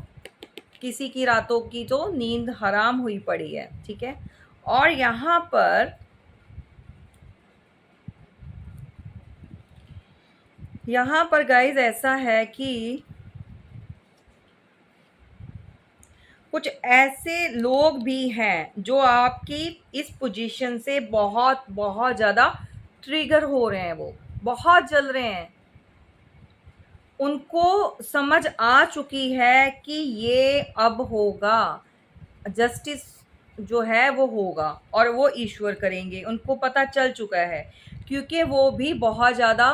किसी की रातों की तो नींद हराम हुई पड़ी है, ठीक है? और यहाँ पर गाइज़ ऐसा है कि कुछ ऐसे लोग भी हैं जो आपकी इस पोजीशन से बहुत बहुत ज़्यादा ट्रिगर हो रहे हैं, वो बहुत जल रहे हैं। उनको समझ आ चुकी है कि ये अब होगा, जस्टिस जो है वो होगा और वो ईश्वर करेंगे, उनको पता चल चुका है। क्योंकि वो भी बहुत ज़्यादा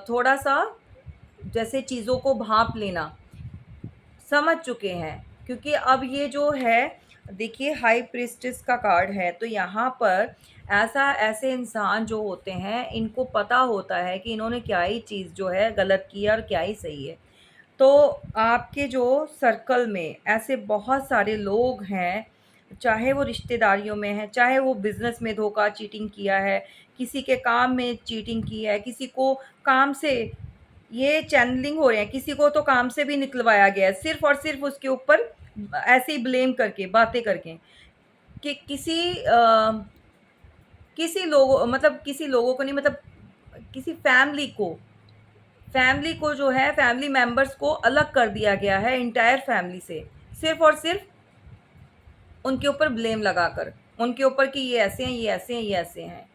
थोड़ा-सा जैसे चीज़ों को भाँप लेना समझ चुके हैं। क्योंकि अब ये जो है, देखिए हाई प्रीस्टेस का कार्ड है, तो यहाँ पर ऐसे इंसान जो होते हैं, इनको पता होता है कि इन्होंने क्या ही चीज़ जो है गलत की है और क्या ही सही है। तो आपके जो सर्कल में ऐसे बहुत सारे लोग हैं, चाहे वो रिश्तेदारियों में हैं, चाहे वो बिज़नेस में धोखा चीटिंग किया है, किसी के काम में चीटिंग की है, किसी को काम से ये चैनलिंग हो रहे हैं, किसी को तो काम से भी निकलवाया गया है, सिर्फ़ और सिर्फ़ उसके ऊपर ऐसे ही ब्लेम करके, बातें करके, कि किसी किसी लोगों को नहीं, मतलब किसी फैमिली को जो है, फैमिली मेंबर्स को अलग कर दिया गया है एंटायर फैमिली से, सिर्फ़ और सिर्फ़ उनके ऊपर ब्लेम लगाकर, उनके ऊपर कि ये ऐसे हैं, ये ऐसे हैं, ये ऐसे हैं।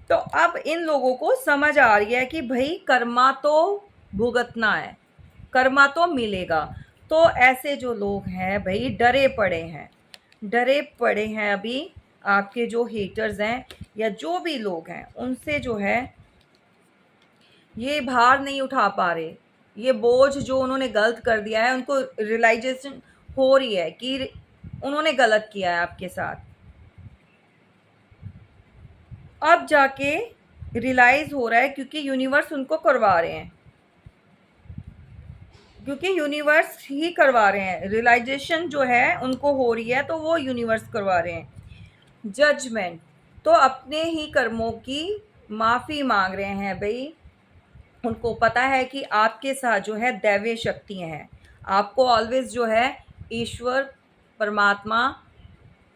तो अब इन लोगों को समझ आ रही है कि भई कर्मा तो भुगतना है, कर्मा तो मिलेगा। तो ऐसे जो लोग हैं भई डरे पड़े हैं अभी, आपके जो हेटर्स हैं या जो भी लोग हैं, उनसे जो है ये भार नहीं उठा पा रहे। ये बोझ जो उन्होंने गलत कर दिया है, उनको रियलाइज़ेशन हो रही है कि उन्होंने गलत किया है आपके साथ। अब जाके रियलाइज़ हो रहा है, क्योंकि यूनिवर्स उनको करवा रहे हैं, क्योंकि यूनिवर्स ही करवा रहे हैं। रियलाइज़ेशन जो है उनको हो रही है, तो वो यूनिवर्स करवा रहे हैं। जजमेंट, तो अपने ही कर्मों की माफ़ी माँग रहे हैं भई। उनको पता है कि आपके साथ जो है दैवीय शक्तियाँ हैं। आपको ऑलवेज़ जो है ईश्वर, परमात्मा,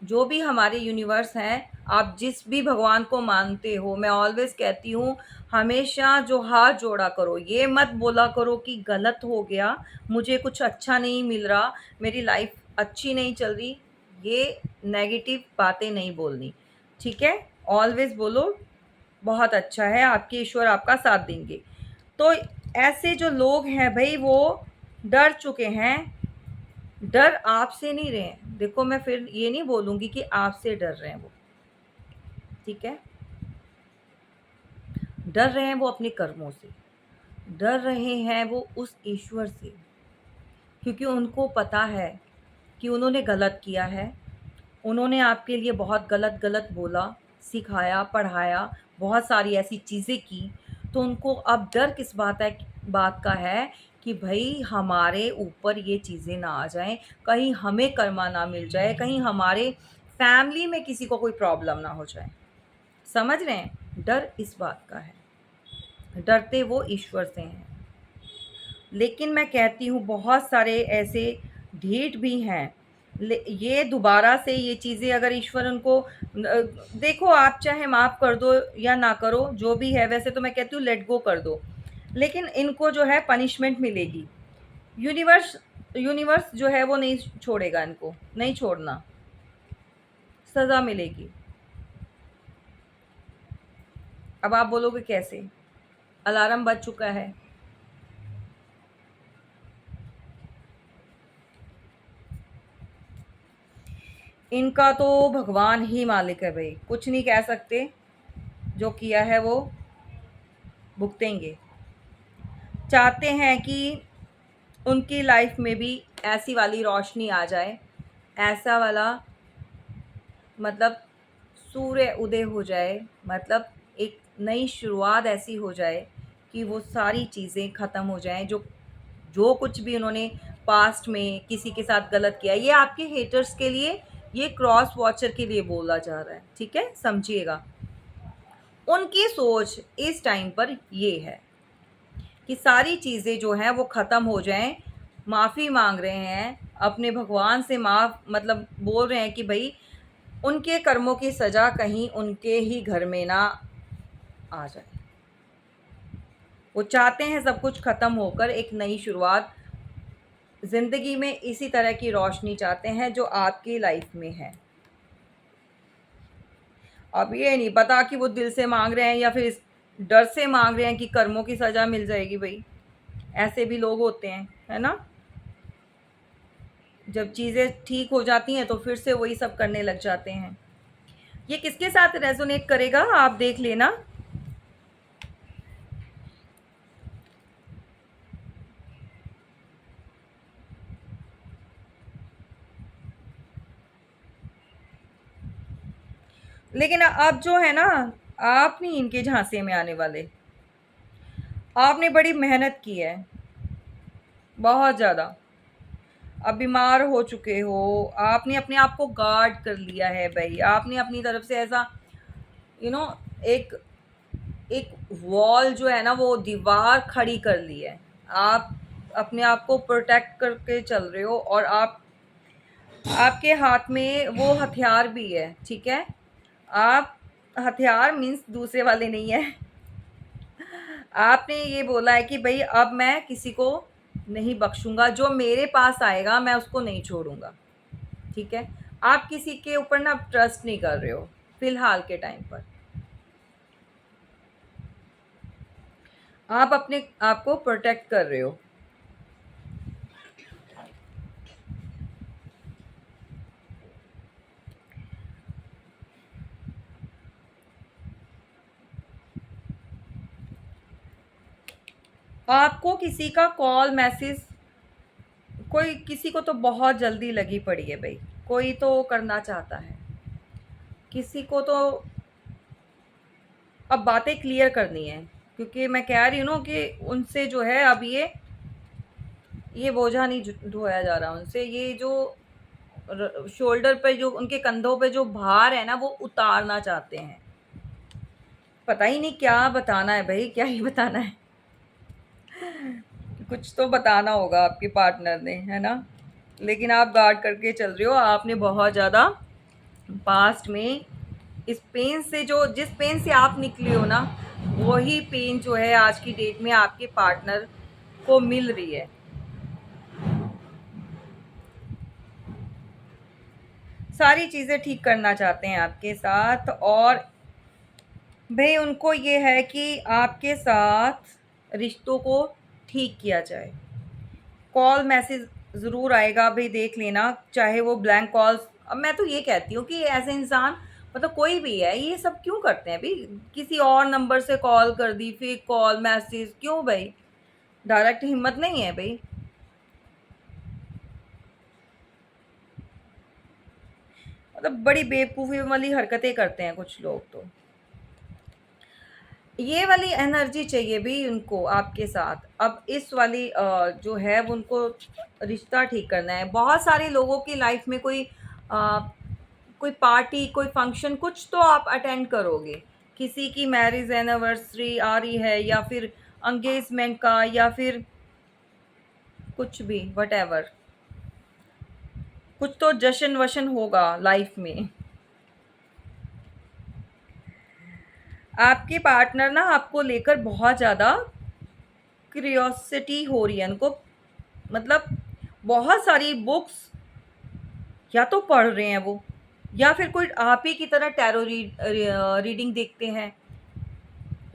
जो भी हमारे यूनिवर्स हैं, आप जिस भी भगवान को मानते हो, मैं ऑलवेज़ कहती हूँ, हमेशा जो हाथ जोड़ा करो। ये मत बोला करो कि गलत हो गया, मुझे कुछ अच्छा नहीं मिल रहा, मेरी लाइफ़ अच्छी नहीं चल रही। ये नेगेटिव बातें नहीं बोलनी, ठीक है? ऑलवेज़ बोलो बहुत अच्छा है, आपके ईश्वर आपका साथ देंगे। तो ऐसे जो लोग हैं भई, वो डर चुके हैं। डर आपसे नहीं रहे हैं। देखो, मैं फिर ये नहीं बोलूँगी कि आपसे डर रहे हैं वो, ठीक है? डर रहे हैं वो अपने कर्मों से, डर रहे हैं वो उस ईश्वर से, क्योंकि उनको पता है कि उन्होंने गलत किया है। उन्होंने आपके लिए बहुत गलत-गलत बोला, सिखाया, पढ़ाया, बहुत सारी ऐसी चीज़ें की, तो उनको अब डर किस बात का है कि भई हमारे ऊपर ये चीज़ें ना आ जाएँ, कहीं हमें कर्मा ना मिल जाए, कहीं हमारे फैमिली में किसी को कोई प्रॉब्लम ना हो जाए। समझ रहे हैं? डर इस बात का है, डरते वो ईश्वर से हैं। लेकिन मैं कहती हूँ बहुत सारे ऐसे ढीठ भी हैं। ये दोबारा से ये चीज़ें अगर ईश्वर उनको देखो, आप चाहे माफ़ कर दो या ना करो, जो भी है, वैसे तो मैं कहती हूँ लेट गो कर दो। लेकिन इनको जो है पनिशमेंट मिलेगी। यूनिवर्स यूनिवर्स जो है वो नहीं छोड़ेगा इनको, नहीं छोड़ना, सज़ा मिलेगी। अब आप बोलोगे कैसे? अलार्म बज चुका है। इनका तो भगवान ही मालिक है भई, कुछ नहीं कह सकते। जो किया है वो भुगतेंगे। चाहते हैं कि उनकी लाइफ में भी ऐसी वाली रोशनी आ जाए, ऐसा वाला, मतलब सूर्य उदय हो जाए, मतलब एक नई शुरुआत ऐसी हो जाए कि वो सारी चीज़ें ख़त्म हो जाएँ, जो जो कुछ भी उन्होंने पास्ट में किसी के साथ गलत किया। ये आपके हेटर्स के लिए, ये क्रॉस वॉचर के लिए बोला जा रहा है, ठीक है? समझिएगा। उनकी सोच इस टाइम पर ये है कि सारी चीज़ें जो हैं वो ख़त्म हो जाएँ। माफ़ी माँग रहे हैं, अपने भगवान से मतलब बोल रहे हैं कि भई उनके कर्मों की सज़ा कहीं उनके ही घर में ना आ जाए। वो चाहते हैं सब कुछ ख़त्म होकर एक नई शुरुआत, ज़िंदगी में इसी तरह की रोशनी चाहते हैं जो आपकी लाइफ़ में है। अब ये नहीं पता कि वो दिल से माँग रहे हैं या फिर इस डर से माँग रहे हैं कि कर्मों की सज़ा मिल जाएगी भई। ऐसे भी लोग होते हैं, है ना? जब चीज़ें ठीक हो जाती हैं तो फिर से वही सब करने लग जाते हैं। ये किसके साथ रेज़ोनेट करेगा आप देख लेना। लेकिन अब जो है ना, आप नहीं इनके झांसे में आने वाले। आपने बड़ी मेहनत की है, बहुत ज़्यादा। अब बीमार हो चुके हो, आपने अपने आप को गार्ड कर लिया है भई। आपने अपनी तरफ से ऐसा यू नो एक एक वॉल जो है ना, वो दीवार खड़ी कर ली है। आप अपने आप को प्रोटेक्ट करके चल रहे हो, और आपके हाथ में वो हथियार भी है, ठीक है? आप हथियार मीन्स दूसरे वाले नहीं है। आपने ये बोला है कि भई अब मैं किसी को नहीं बख्शूँगा, जो मेरे पास आएगा मैं उसको नहीं छोड़ूँगा, ठीक है? आप किसी के ऊपर ना ट्रस्ट नहीं कर रहे हो, फ़िलहाल के टाइम पर। आप अपने आप को प्रोटेक्ट कर रहे हो। आपको किसी का कॉल, मैसेज, कोई किसी को तो बहुत जल्दी लगी पड़ी है भई, कोई तो करना चाहता है। किसी को तो अब बातें क्लियर करनी है, क्योंकि मैं कह रही हूँ ना कि उनसे जो है अब ये बोझा नहीं ढोया जा रहा उनसे, ये जो शोल्डर पे जो उनके कंधों पे जो भार है ना वो उतारना चाहते हैं। पता ही नहीं क्या बताना है भाई, क्या ही बताना है। कुछ तो बताना होगा आपके पार्टनर ने, है ना? लेकिन आप गार्ड करके चल रहे हो। आपने बहुत ज़्यादा पास्ट में इस पेन से, जो जिस पेन से आप निकले हो ना, वही पेन जो है आज की डेट में आपके पार्टनर को मिल रही है। सारी चीज़ें ठीक करना चाहते हैं आपके साथ, और भई उनको ये है कि आपके साथ रिश्तों को ठीक किया जाए। कॉल मैसेज ज़रूर आएगा भई, देख लेना, चाहे वो ब्लैंक कॉल्स। अब मैं तो ये कहती हूँ कि ऐसे इंसान, मतलब कोई भी है, ये सब क्यों करते हैं भई? किसी और नंबर से कॉल कर दी, फेक कॉल, मैसेज, क्यों भई? डायरेक्ट हिम्मत नहीं है भई? मतलब बड़ी बेवकूफ़ी वाली हरकतें करते हैं कुछ लोग तो। ये वाली एनर्जी चाहिए भी उनको आपके साथ। अब इस वाली जो है वो उनको रिश्ता ठीक करना है। बहुत सारे लोगों की लाइफ में कोई पार्टी, कोई फंक्शन, कुछ तो आप अटेंड करोगे। किसी की मैरिज एनिवर्सरी आ रही है, या फिर एंगेजमेंट का, या फिर कुछ भी, व्हाटएवर। कुछ तो जश्न-वश्न होगा लाइफ में। आपके पार्टनर ना आपको लेकर बहुत ज़्यादा क्यूरियोसिटी हो रही है उनको, मतलब बहुत सारी बुक्स या तो पढ़ रहे हैं वो, या फिर कोई आप ही की तरह टैरो रीडिंग देखते हैं,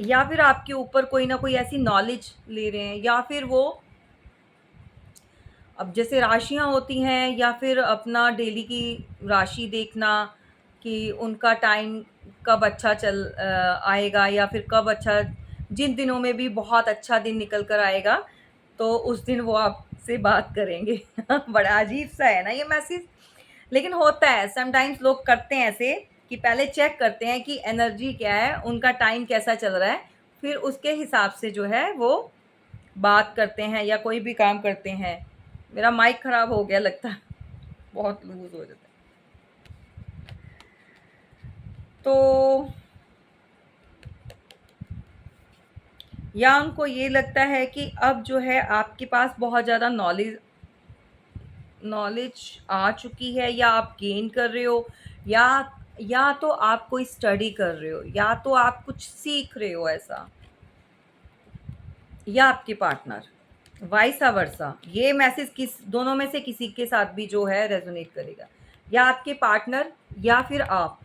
या फिर आपके ऊपर कोई ना कोई ऐसी नॉलेज ले रहे हैं, या फिर वो, अब जैसे राशियां होती हैं, या फिर अपना डेली की राशि देखना कि उनका टाइम कब अच्छा आएगा, या फिर कब अच्छा, जिन दिनों में भी बहुत अच्छा दिन निकल कर आएगा तो उस दिन वो आपसे बात करेंगे। बड़ा अजीब सा है ना ये मैसेज, लेकिन होता है समटाइम्स। लोग करते हैं ऐसे कि पहले चेक करते हैं कि एनर्जी क्या है, उनका टाइम कैसा चल रहा है, फिर उसके हिसाब से जो है वो बात करते हैं या कोई भी काम करते हैं। मेरा माइक खराब हो गया लगता है, बहुत लूज हो जाता है। तो या उनको ये लगता है कि अब जो है आपके पास बहुत ज़्यादा नॉलेज नॉलेज आ चुकी है, या आप गेन कर रहे हो, या या तो आप कोई स्टडी कर रहे हो, या तो आप कुछ सीख रहे हो ऐसा, या आपके पार्टनर, वाइसा वर्सा। ये मैसेज किस दोनों में से किसी के साथ भी जो है रेजोनेट करेगा। या आपके पार्टनर, या फिर आप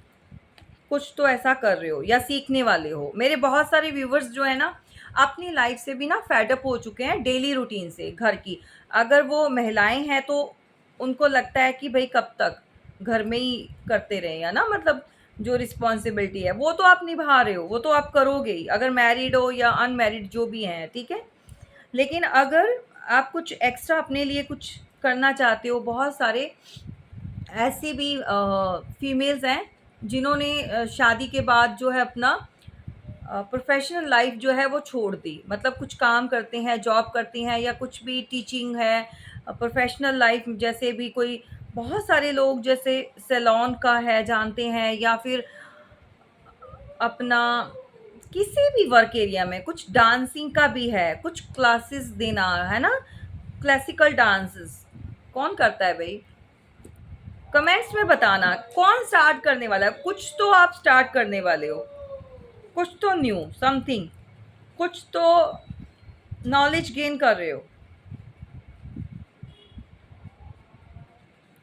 कुछ तो ऐसा कर रहे हो या सीखने वाले हो। मेरे बहुत सारे व्यूवर्स जो है ना, अपनी लाइफ से भी ना फेड अप हो चुके हैं, डेली रूटीन से, घर की। अगर वो महिलाएं हैं तो उनको लगता है कि भाई कब तक घर में ही करते रहे, या ना, मतलब जो रिस्पॉन्सिबिलिटी है वो तो आप निभा रहे हो, वो तो आप करोगे ही, अगर मैरिड हो या अनमैरिड जो भी हैं, ठीक है। लेकिन अगर आप कुछ एक्स्ट्रा अपने लिए कुछ करना चाहते हो, बहुत सारे ऐसी भी फीमेल्स हैं जिन्होंने शादी के बाद जो है अपना प्रोफेशनल लाइफ जो है वो छोड़ दी, मतलब कुछ काम करते हैं, जॉब करती हैं, या कुछ भी टीचिंग है, प्रोफेशनल लाइफ जैसे भी कोई, बहुत सारे लोग जैसे सैलून का है जानते हैं, या फिर अपना किसी भी वर्क एरिया में कुछ डांसिंग का भी है, कुछ क्लासेस देना है ना, क्लासिकल डांसेस कौन करता है भाई? कमेंट्स में बताना कौन स्टार्ट करने वाला है। कुछ तो आप स्टार्ट करने वाले हो, कुछ तो न्यू समथिंग, कुछ तो नॉलेज गेन कर रहे हो,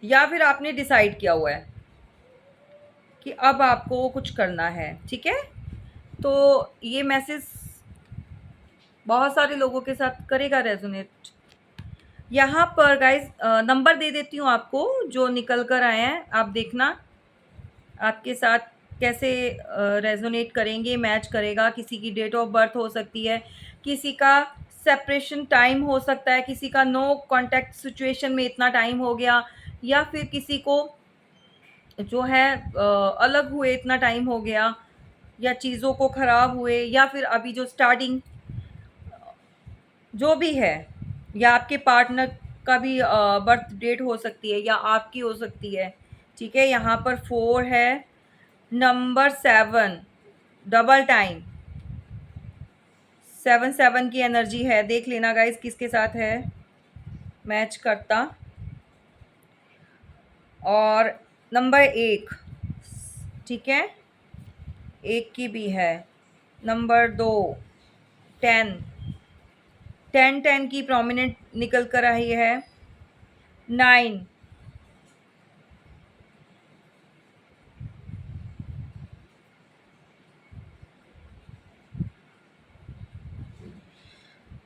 या फिर आपने डिसाइड किया हुआ है कि अब आपको कुछ करना है। ठीक है, तो ये मैसेज बहुत सारे लोगों के साथ करेगा रेजोनेट। यहाँ पर गाइज नंबर दे देती हूँ आपको जो निकल कर आए हैं, आप देखना आपके साथ कैसे रेजोनेट करेंगे, मैच करेगा। किसी की डेट ऑफ बर्थ हो सकती है, किसी का सेपरेशन टाइम हो सकता है, किसी का नो कांटेक्ट सिचुएशन में इतना टाइम हो गया, या फिर किसी को जो है अलग हुए इतना टाइम हो गया, या चीज़ों को ख़राब हुए, या फिर अभी जो स्टार्टिंग जो भी है, या आपके पार्टनर का भी बर्थ डेट हो सकती है या आपकी हो सकती है। ठीक है, यहाँ पर 4 है, नंबर 7 डबल टाइम, 7 की एनर्जी है। देख लेना गाइस किसके साथ है मैच करता। और नंबर 1, ठीक है, 1 की भी है। नंबर 2 10, 10 की प्रोमिनेंट निकल कर आई है। 9,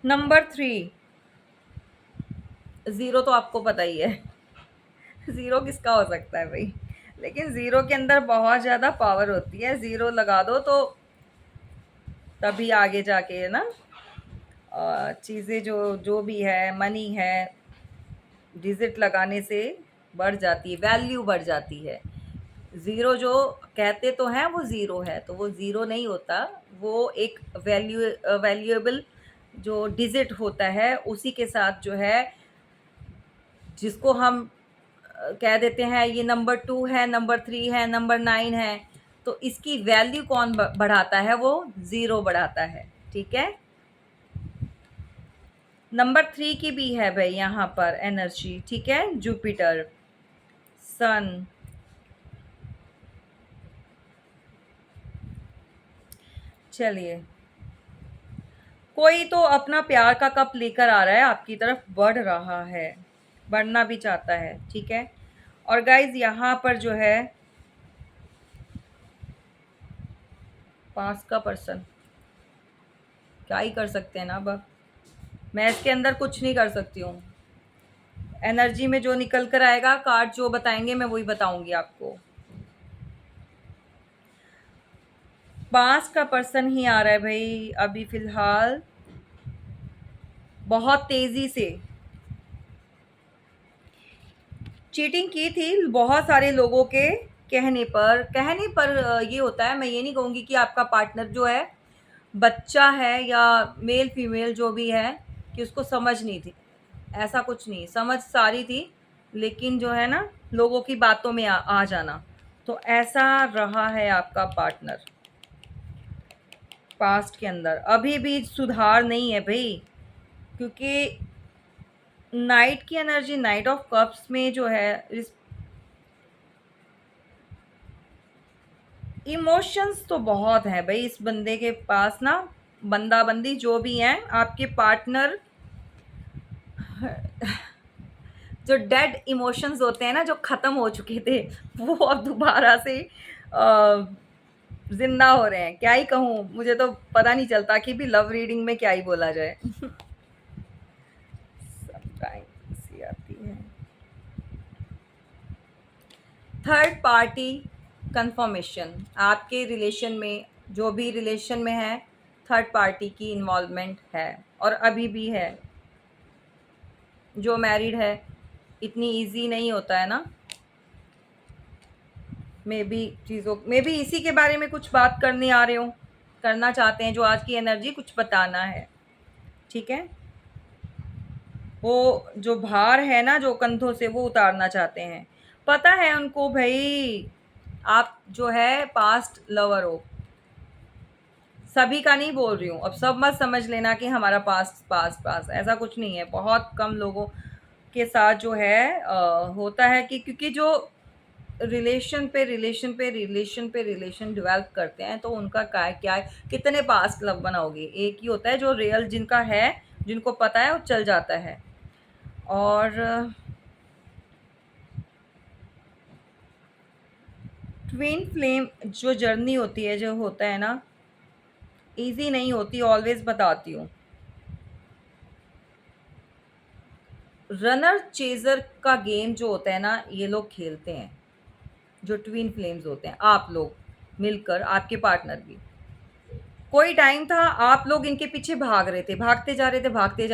नंबर 3, 0 तो आपको पता ही है। 0 किसका हो सकता है भाई, लेकिन 0 के अंदर बहुत ज़्यादा पावर होती है। 0 लगा दो तो तभी आगे जाके है ना चीज़ें जो जो भी है, मनी है, डिजिट लगाने से बढ़ जाती है, वैल्यू बढ़ जाती है। 0 जो कहते तो हैं वो 0 है, तो वो 0 नहीं होता, वो एक वैल्यूएबल जो डिजिट होता है उसी के साथ जो है, जिसको हम कह देते हैं ये नंबर 2 है, नंबर 3 है, नंबर 9 है, तो इसकी वैल्यू कौन बढ़ाता है? वो 0 बढ़ाता है। ठीक है, नंबर 3 की भी है भाई यहाँ पर एनर्जी। ठीक है, जुपिटर, सन, चलिए, कोई तो अपना प्यार का कप लेकर आ रहा है, आपकी तरफ बढ़ रहा है, बढ़ना भी चाहता है। ठीक है, और गाइज यहाँ पर जो है 5 का पर्सन, क्या ही कर सकते हैं ना। अब मैं इसके अंदर कुछ नहीं कर सकती हूँ। एनर्जी में जो निकल कर आएगा, कार्ड जो बताएंगे मैं वही बताऊंगी आपको। 5 का पर्सन ही आ रहा है भाई अभी फिलहाल, बहुत तेजी से चीटिंग की थी बहुत सारे लोगों के कहने पर ये होता है। मैं ये नहीं कहूँगी कि आपका पार्टनर जो है बच्चा है या मेल फीमेल जो भी है कि उसको समझ नहीं थी, ऐसा कुछ नहीं, समझ सारी थी, लेकिन जो है ना लोगों की बातों में आ जाना, तो ऐसा रहा है आपका पार्टनर पास्ट के अंदर। अभी भी सुधार नहीं है भाई, क्योंकि नाइट की एनर्जी, नाइट ऑफ कप्स में जो है इमोशंस तो बहुत है भाई इस बंदे के पास ना। बंदा बंदी जो भी हैं, आपके पार्टनर जो डेड इमोशंस होते हैं ना, जो ख़त्म हो चुके थे, वो अब दोबारा से जिंदा हो रहे हैं। क्या ही कहूँ, मुझे तो पता नहीं चलता कि भी लव रीडिंग में क्या ही बोला जाए। Sometimes सी आती है थर्ड पार्टी कंफर्मेशन। आपके रिलेशन में, जो भी रिलेशन में है, थर्ड पार्टी की इन्वॉल्वमेंट है और अभी भी है। जो मैरिड है, इतनी इजी नहीं होता है ना। मे बी इसी के बारे में कुछ बात करने आ रहे हो, करना चाहते हैं, जो आज की एनर्जी कुछ बताना है। ठीक है, वो जो भार है ना जो कंधों से, वो उतारना चाहते हैं। पता है उनको भाई आप जो है पास्ट लवर हो। सभी का नहीं बोल रही हूँ, अब सब मत समझ लेना कि हमारा पास्ट पास्ट पास्ट, ऐसा कुछ नहीं है। बहुत कम लोगों के साथ जो है होता है कि क्योंकि जो रिलेशन डेवलप करते हैं, तो उनका क्या है, कितने पास्ट लव बनाओगे? एक ही होता है जो रियल जिनका है, जिनको पता है वो चल जाता है। और ट्विन फ्लेम जो जर्नी होती है, जो होता है ना, इजी नहीं होती, ऑलवेज बताती हूँ। रनर चेजर का गेम जो होता है ना, ये लोग खेलते हैं, जो ट्विन फ्लेम्स होते हैं, आप लोग मिलकर, आपके पार्टनर भी। कोई टाइम था आप लोग इनके पीछे भाग रहे थे, भागते जा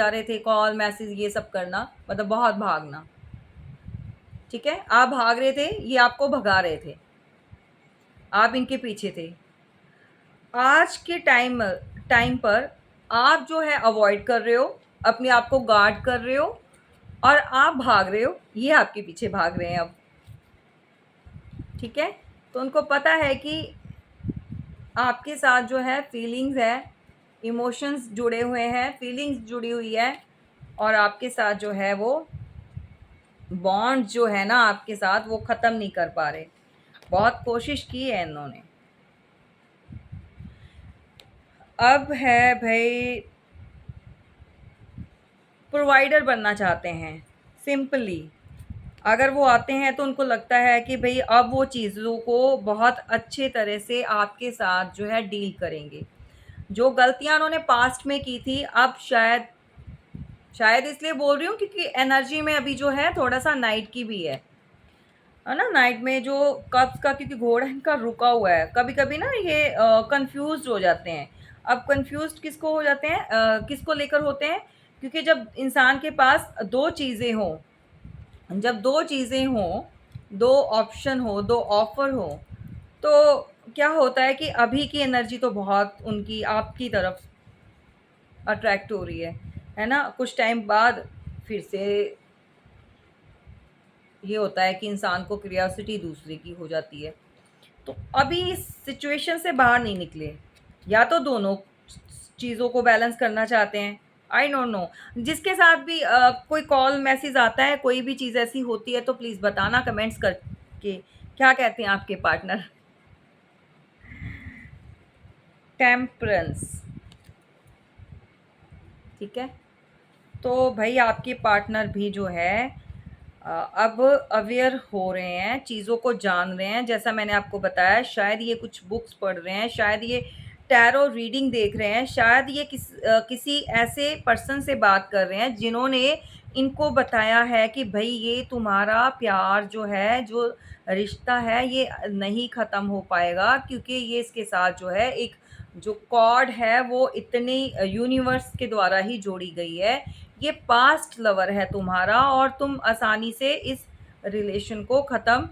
रहे थे, कॉल मैसेज ये सब करना, मतलब बहुत भागना, ठीक है? आप भाग रहे थे, ये आपको भगा रहे थे, आप इनके पीछे थे। आज के टाइम पर आप जो है अवॉइड कर रहे हो, अपने आप को गार्ड कर रहे हो, और आप भाग रहे हो, ये आपके पीछे भाग रहे हैं अब, ठीक है? तो उनको पता है कि आपके साथ जो है फीलिंग्स है, इमोशंस जुड़े हुए हैं, फीलिंग्स जुड़ी हुई है, और आपके साथ जो है वो बॉन्ड जो है ना आपके साथ, वो ख़त्म नहीं कर पा रहे। बहुत कोशिश की है इन्होंने। अब है भाई, प्रोवाइडर बनना चाहते हैं सिंपली। अगर वो आते हैं तो उनको लगता है कि भाई अब वो चीज़ों को बहुत अच्छे तरह से आपके साथ जो है डील करेंगे। जो गलतियां उन्होंने पास्ट में की थी, अब शायद इसलिए बोल रही हूँ क्योंकि एनर्जी में अभी जो है थोड़ा सा नाइट की भी है ना? नाइट में जो कप्स का, क्योंकि घोड़ा इनका रुका हुआ है, कभी कभी ना ये कंफ्यूज हो जाते हैं। अब कंफ्यूज किसको हो जाते हैं, किसको लेकर होते हैं? क्योंकि जब इंसान के पास दो चीज़ें हों, जब दो चीज़ें हों, दो ऑप्शन हो, दो ऑफर हो, तो क्या होता है कि अभी की एनर्जी तो बहुत उनकी आपकी तरफ अट्रैक्ट हो रही है ना? कुछ टाइम बाद फिर से ये होता है कि इंसान को क्यूरियोसिटी दूसरे की हो जाती है। तो अभी इस सिचुएशन से बाहर नहीं निकले, या तो दोनों चीज़ों को बैलेंस करना चाहते हैं। आई डोंट नो, जिसके साथ भी कोई कॉल मैसेज आता है, कोई भी चीज़ ऐसी होती है, तो प्लीज़ बताना कमेंट्स करके, क्या कहते हैं आपके पार्टनर? टेम्परेंस, ठीक है? तो भाई आपके पार्टनर भी जो है अब अवेयर हो रहे हैं, चीज़ों को जान रहे हैं। जैसा मैंने आपको बताया, शायद ये कुछ बुक्स पढ़ रहे हैं, शायद ये टैरो रीडिंग देख रहे हैं, शायद ये किसी ऐसे पर्सन से बात कर रहे हैं जिन्होंने इनको बताया है कि भई ये तुम्हारा प्यार जो है, जो रिश्ता है, ये नहीं ख़त्म हो पाएगा, क्योंकि ये इसके साथ जो है एक जो कॉर्ड है वो इतनी यूनिवर्स के द्वारा ही जोड़ी गई है। ये पास्ट लवर है तुम्हारा, और तुम आसानी से इस रिलेशन को ख़त्म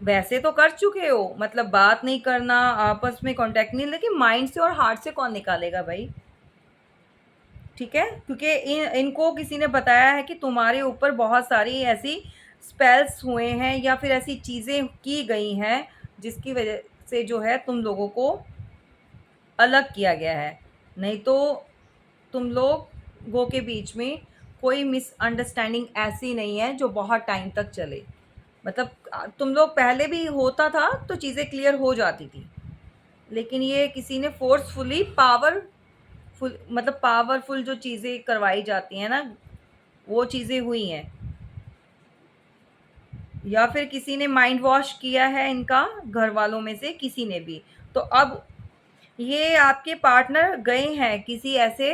वैसे तो कर चुके हो, मतलब बात नहीं करना, आपस में कांटेक्ट नहीं, लेकिन माइंड से और हार्ट से कौन निकालेगा भाई? ठीक है? क्योंकि इनको किसी ने बताया है कि तुम्हारे ऊपर बहुत सारी ऐसी स्पेल्स हुए हैं, या फिर ऐसी चीज़ें की गई हैं जिसकी वजह से जो है तुम लोगों को अलग किया गया है। नहीं तो तुम लोगों के बीच में कोई मिसअंडरस्टैंडिंग ऐसी नहीं है जो बहुत टाइम तक चले। मतलब तुम लोग पहले भी होता था तो चीज़ें क्लियर हो जाती थी, लेकिन ये किसी ने फोर्सफुली पावरफुल, मतलब पावरफुल जो चीज़ें करवाई जाती हैं ना, वो चीज़ें हुई हैं, या फिर किसी ने माइंड वॉश किया है इनका, घर वालों में से किसी ने भी। तो अब ये आपके पार्टनर गए हैं किसी ऐसे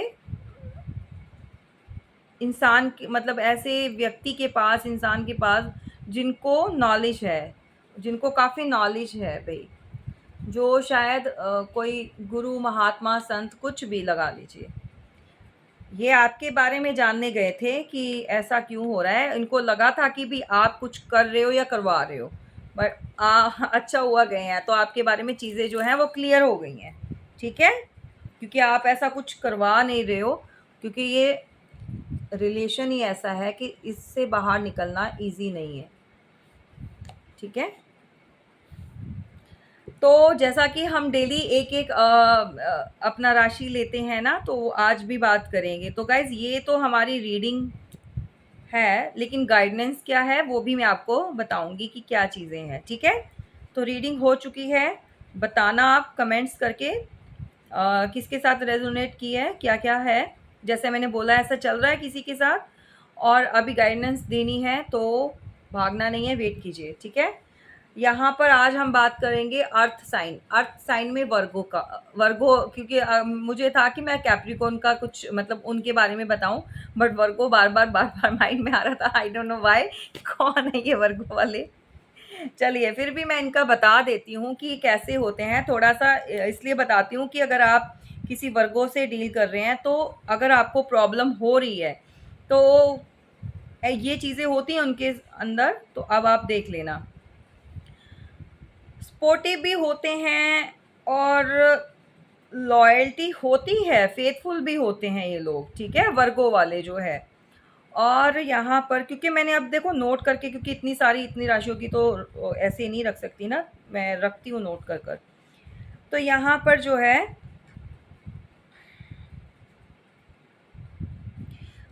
इंसान के, मतलब ऐसे व्यक्ति के पास, इंसान के पास, जिनको नॉलेज है, जिनको काफ़ी नॉलेज है भाई, जो शायद कोई गुरु, महात्मा, संत, कुछ भी लगा लीजिए। ये आपके बारे में जानने गए थे कि ऐसा क्यों हो रहा है। इनको लगा था कि भी आप कुछ कर रहे हो या करवा रहे हो, बट अच्छा हुआ गए हैं, तो आपके बारे में चीज़ें जो हैं वो क्लियर हो गई हैं, ठीक है? क्योंकि आप ऐसा कुछ करवा नहीं रहे हो, क्योंकि ये रिलेशन ही ऐसा है कि इससे बाहर निकलना ईज़ी नहीं है, ठीक है? तो जैसा कि हम डेली एक-एक अपना राशि लेते हैं ना, तो आज भी बात करेंगे। तो गाइज़, ये तो हमारी रीडिंग है, लेकिन गाइडेंस क्या है वो भी मैं आपको बताऊँगी कि क्या चीज़ें हैं, ठीक है? तो रीडिंग हो चुकी है, बताना आप कमेंट्स करके किसके साथ रेज़ोनेट की है, क्या-क्या है। जैसे मैंने बोला ऐसा चल रहा है किसी के साथ और अभी गाइडेंस देनी है तो भागना नहीं है, वेट कीजिए, ठीक है? यहाँ पर आज हम बात करेंगे अर्थ साइन में वर्गो क्योंकि मुझे था कि मैं कैप्रिकॉर्न का कुछ मतलब उनके बारे में बताऊँ, बट वर्गो बार-बार माइंड में आ रहा था, आई डोंट नो व्हाई कौन है ये वर्गो वाले? चलिए फिर भी मैं इनका बता देती हूँ कि कैसे होते हैं, थोड़ा-सा इसलिए बताती हूँ कि अगर आप किसी वर्गो से डील कर रहे हैं, तो अगर आपको प्रॉब्लम हो रही है, तो ये चीज़ें होती हैं उनके अंदर, तो अब आप देख लेना। स्पोर्टिव भी होते हैं और लॉयल्टी होती है, फेथफुल भी होते हैं ये लोग, ठीक है? वर्गो वाले जो है। और यहाँ पर क्योंकि मैंने अब देखो नोट करके क्योंकि इतनी राशियों की तो ऐसे नहीं रख सकती ना, मैं रखती हूँ नोट कर कर। तो यहाँ पर जो है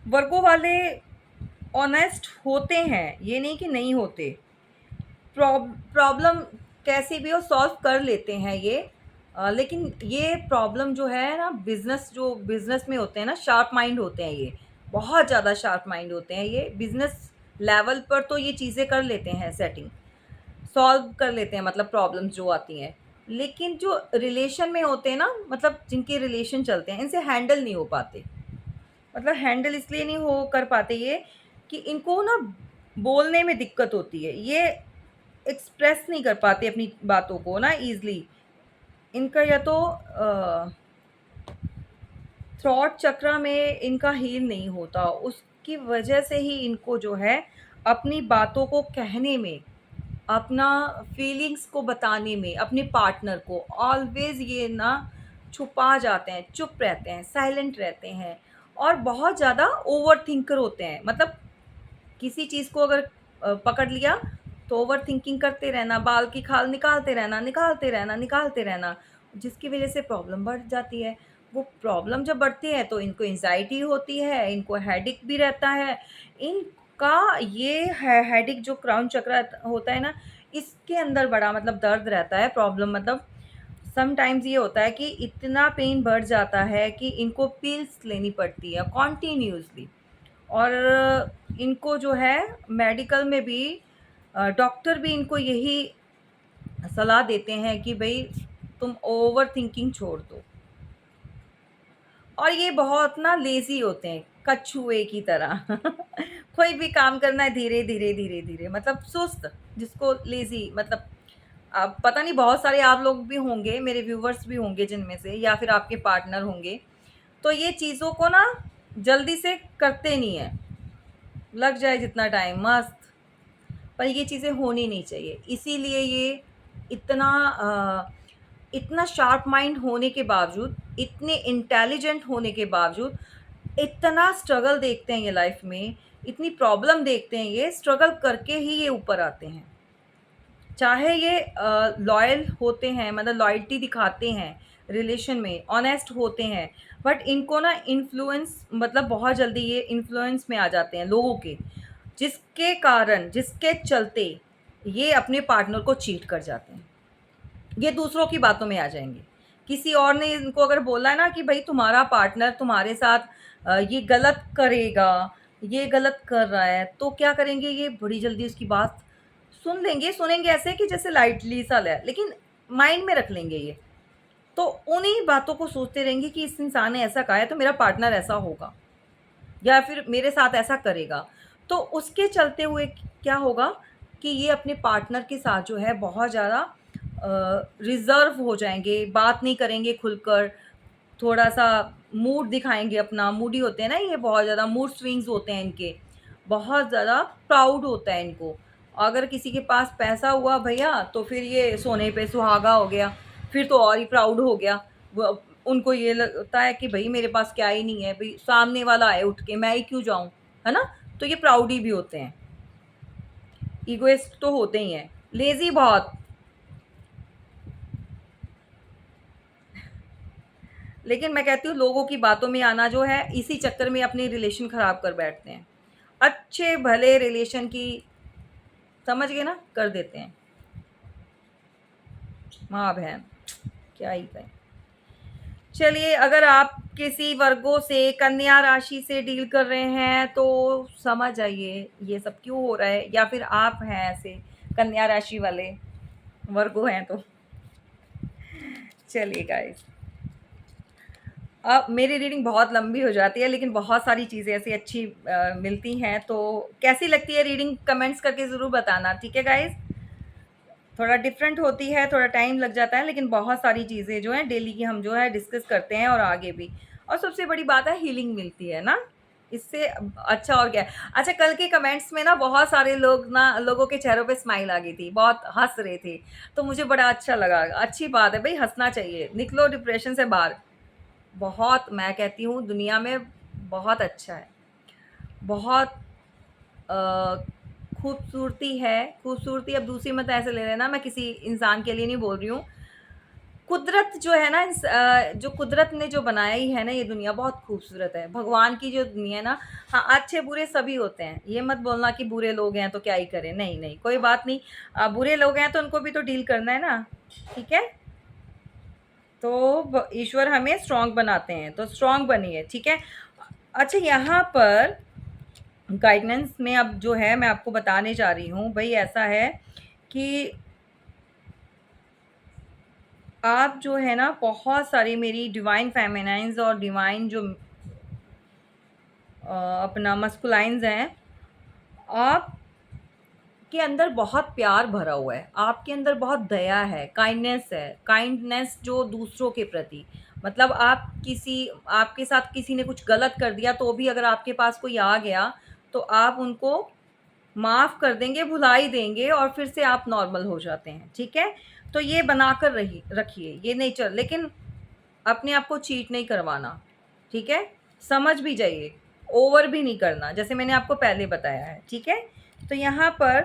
वर्गो वाले ऑनेस्ट होते हैं, ये नहीं कि नहीं होते। प्रॉब्लम कैसी भी हो सॉल्व कर लेते हैं ये। लेकिन ये प्रॉब्लम जो है ना बिज़नेस में होते हैं ना, शार्प माइंड होते हैं ये, बहुत ज़्यादा शार्प माइंड होते हैं ये। बिज़नेस लेवल पर तो ये चीज़ें कर लेते हैं सेटिंग, सॉल्व कर लेते हैं मतलब प्रॉब्लम्स जो आती हैं। लेकिन जो रिलेशन में होते हैं ना, मतलब जिनके रिलेशन चलते हैं, इनसे हैंडल नहीं हो पाते। मतलब हैंडल इसलिए नहीं हो कर पाते ये कि इनको ना बोलने में दिक्कत होती है। ये एक्सप्रेस नहीं कर पाते अपनी बातों को ना ईज़िली। इनका या तो थ्रॉट चक्र में इनका हील नहीं होता, उसकी वजह से ही इनको जो है अपनी बातों को कहने में, अपना फीलिंग्स को बताने में, अपने पार्टनर को ऑलवेज़ ये ना छुपा जाते हैं, चुप रहते हैं, साइलेंट रहते हैं और बहुत ज़्यादा ओवरथिंकर होते हैं। मतलब किसी चीज़ को अगर पकड़ लिया तो ओवरथिंकिंग करते रहना, बाल की खाल निकालते रहना, जिसकी वज़ह से प्रॉब्लम बढ़ जाती है। वो प्रॉब्लम जब बढ़ती है तो इनको एंग्ज़ायटी होती है, इनको हेडेक भी रहता है। इनका ये हेडेक जो क्राउन चक्र होता है ना, इसके अंदर बड़ा मतलब दर्द रहता है, प्रॉब्लम मतलब समटाइम्स ये होता है कि इतना पेन बढ़ जाता है कि इनको पिल्स लेनी पड़ती है कॉन्टिन्यूअसली। और इनको जो है मेडिकल में भी डॉक्टर भी इनको यही सलाह देते हैं कि भई तुम ओवरथिंकिंग छोड़ दो। और ये बहुत ना लेज़ी होते हैं, कछुए की तरह। कोई भी काम करना है धीरे-धीरे मतलब सुस्त, जिसको लेज़ी मतलब अब पता नहीं बहुत सारे आप लोग भी होंगे, मेरे व्यूअर्स भी होंगे जिनमें से या फिर आपके पार्टनर होंगे। तो ये चीज़ों को ना जल्दी से करते नहीं हैं। लग जाए जितना टाइम मस्त, पर ये चीज़ें होनी नहीं चाहिए। इसीलिए ये इतना इतना शार्प माइंड होने के बावजूद, इतने इंटेलिजेंट होने के बावजूद, इतना स्ट्रगल देखते हैं ये लाइफ़ में, इतनी प्रॉब्लम देखते हैं ये, स्ट्रगल करके ही ये ऊपर आते हैं। चाहे ये लॉयल होते हैं मतलब लॉयल्टी दिखाते हैं रिलेशन में, ऑनेस्ट होते हैं, बट इनको ना इन्फ्लुएंस मतलब बहुत जल्दी ये इन्फ्लुएंस में आ जाते हैं लोगों के, जिसके कारण जिसके चलते ये अपने पार्टनर को चीट कर जाते हैं। ये दूसरों की बातों में आ जाएँगे। किसी और ने इनको अगर बोला है ना कि भई तुम्हारा पार्टनर तुम्हारे साथ ये गलत करेगा, ये गलत कर रहा है, तो क्या करेंगे ये बड़ी जल्दी उसकी बात सुन लेंगे, सुनेंगे ऐसे कि जैसे लाइटली सा ले लेकिन माइंड में रख लेंगे ये। तो उन्हीं बातों को सोचते रहेंगे कि इस इंसान ने ऐसा कहा है तो मेरा पार्टनर ऐसा होगा या फिर मेरे साथ ऐसा करेगा। तो उसके चलते हुए क्या होगा कि ये अपने पार्टनर के साथ जो है बहुत ज़्यादा रिज़र्व हो जाएँगे, बात नहीं करेंगे खुलकर, थोड़ा-सा मूड दिखाएँगे अपना, मूडी होते हैं ना ये बहुत ज़्यादा मूड स्विंग्स होते हैं इनके, बहुत ज़्यादा प्राउड होता है इनको। अगर किसी के पास पैसा हुआ भैया तो फिर ये सोने पे सुहागा हो गया, फिर तो और ही प्राउड हो गया। व उनको ये लगता है कि भई मेरे पास क्या ही नहीं है, भई सामने वाला आए उठ के मैं ही क्यों जाऊँ, है ना? तो ये प्राउडी भी होते हैं, इगोइस्ट तो होते ही हैं, लेज़ी बहुत। लेकिन मैं कहती हूँ लोगों की बातों में आना जो है इसी चक्कर में अपने रिलेशन ख़राब कर बैठते हैं। अच्छे भले रिलेशन की, समझ गए ना, कर देते हैं। माँ बहन, क्या ही कहें। चलिए, अगर आप किसी वर्गों से, कन्या राशि से डील कर रहे हैं तो समझ जाइए ये सब क्यों हो रहा है, या फिर आप हैं ऐसे कन्या राशि वाले, वर्गो हैं तो। चलिए गाइस, अब मेरी रीडिंग बहुत लंबी हो जाती है, लेकिन बहुत सारी चीज़ें ऐसी अच्छी मिलती हैं, तो कैसी लगती है रीडिंग कमेंट्स करके ज़रूर बताना, ठीक है गाइस। थोड़ा डिफरेंट होती है, थोड़ा टाइम लग जाता है, लेकिन बहुत सारी चीज़ें जो हैं डेली की हम जो है डिस्कस करते हैं, और आगे भी। और सबसे बड़ी बात है, हीलिंग मिलती है ना, इससे अच्छा और क्या है। अच्छा, कल के कमेंट्स में ना बहुत सारे लोगों के चेहरों पे स्माइल आ गई थी, बहुत हंस रहे थे, तो मुझे बड़ा अच्छा लगा। अच्छी बात है भाई, हंसना चाहिए, निकलो डिप्रेशन से बाहर। बहुत, मैं कहती हूँ दुनिया में बहुत अच्छा है, बहुत अ, खूबसूरती है। खूबसूरती अब दूसरी मत ऐसे ले लेना, मैं किसी इंसान के लिए नहीं बोल रही हूँ। कुदरत जो है ना, जो कुदरत ने जो बनाई है ना ये दुनिया, बहुत खूबसूरत है। भगवान की जो दुनिया है ना, हाँ, अच्छे बुरे सभी होते हैं। ये मत बोलना कि बुरे लोग हैं तो क्या ही करें, नहीं नहीं, कोई बात नहीं। बुरे लोग हैं तो उनको भी तो डील करना है ना, ठीक है। तो ईश्वर हमें स्ट्रांग बनाते हैं, तो स्ट्रांग बनिए, ठीक है। अच्छा, यहाँ पर गाइडेंस में अब जो है मैं आपको बताने जा रही हूँ भाई, ऐसा है कि आप जो है ना, बहुत सारी मेरी डिवाइन फेमिनाइन्स और डिवाइन जो अपना मस्कुलाइन्स हैं, आप के अंदर बहुत प्यार भरा हुआ है, आपके अंदर बहुत दया है, काइंडनेस जो दूसरों के प्रति। मतलब आपके साथ किसी ने कुछ गलत कर दिया, तो भी अगर आपके पास कोई आ गया, तो आप उनको माफ़ कर देंगे, भुला ही देंगे, और फिर से आप नॉर्मल हो जाते हैं, ठीक है? तो ये बनाकर रखिए, ये नेचर, लेकिन अपने आप को चीट नहीं करवाना, ठीक है? समझ भी जाइए, ओवर भी नहीं करना, जैसे मैंने आपको पहले बताया है, ठीक है? तो यहाँ पर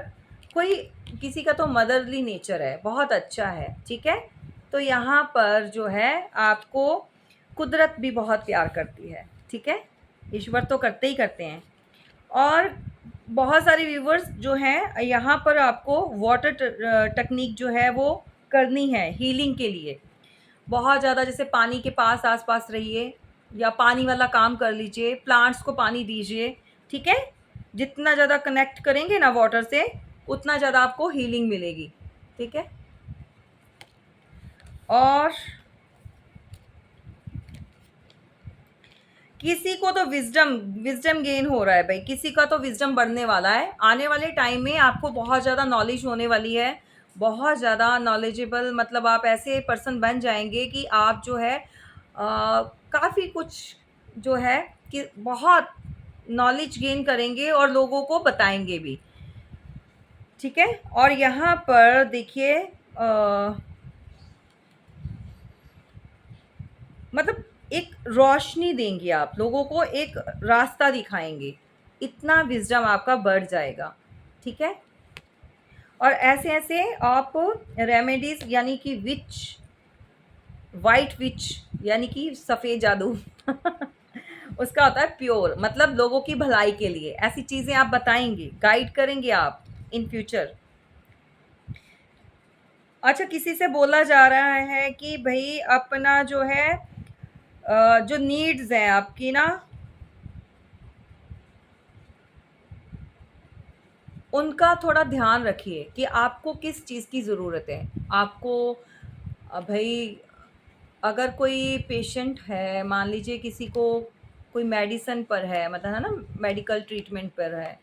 कोई किसी का तो मदरली नेचर है, बहुत अच्छा है, ठीक है? तो यहाँ पर जो है आपको कुदरत भी बहुत प्यार करती है, ठीक है? ईश्वर तो करते ही करते हैं। और बहुत सारे व्यूवर्स जो हैं, यहाँ पर आपको वाटर टेक्निक जो है वो करनी है हीलिंग के लिए। बहुत ज़्यादा, जैसे पानी के पास आस-पास रहिए, या पानी वाला काम कर लीजिए, प्लांट्स को पानी दीजिए, ठीक है? जितना ज़्यादा कनेक्ट करेंगे ना वाटर से, उतना ज़्यादा आपको हीलिंग मिलेगी, ठीक है? और किसी को तो विज़डम विज़डम गेन हो रहा है भाई, किसी का तो विज़डम बढ़ने वाला है। आने वाले टाइम में आपको बहुत ज़्यादा नॉलेज होने वाली है, बहुत ज़्यादा नॉलेजेबल, मतलब आप ऐसे पर्सन बन जाएँगे कि आप जो है काफ़ी कुछ जो है कि बहुत नॉलेज गेन करेंगे और लोगों को बताएँगे भी, ठीक है? और यहाँ पर देखिए, मतलब एक रोशनी देंगे आप, लोगों को एक रास्ता दिखाएँगे, इतना विज़डम आपका बढ़ जाएगा, ठीक है? और ऐसे-ऐसे आप रेमेडीज़, यानी कि व्हाइट विच, यानी कि सफ़ेद जादू उसका होता है प्योर, मतलब लोगों की भलाई के लिए, ऐसी चीज़ें आप बताएँगे, गाइड करेंगे आप इन फ्यूचर। अच्छा, किसी से बोला जा रहा है कि भई अपना जो है जो नीड्स हैं आपकी ना, उनका थोड़ा ध्यान रखिए कि आपको किस चीज़ की ज़रूरत है। आपको भई अगर कोई पेशेंट है, मान लीजिए किसी को कोई मेडिसिन पर है, मतलब है ना, मेडिकल ट्रीटमेंट पर है,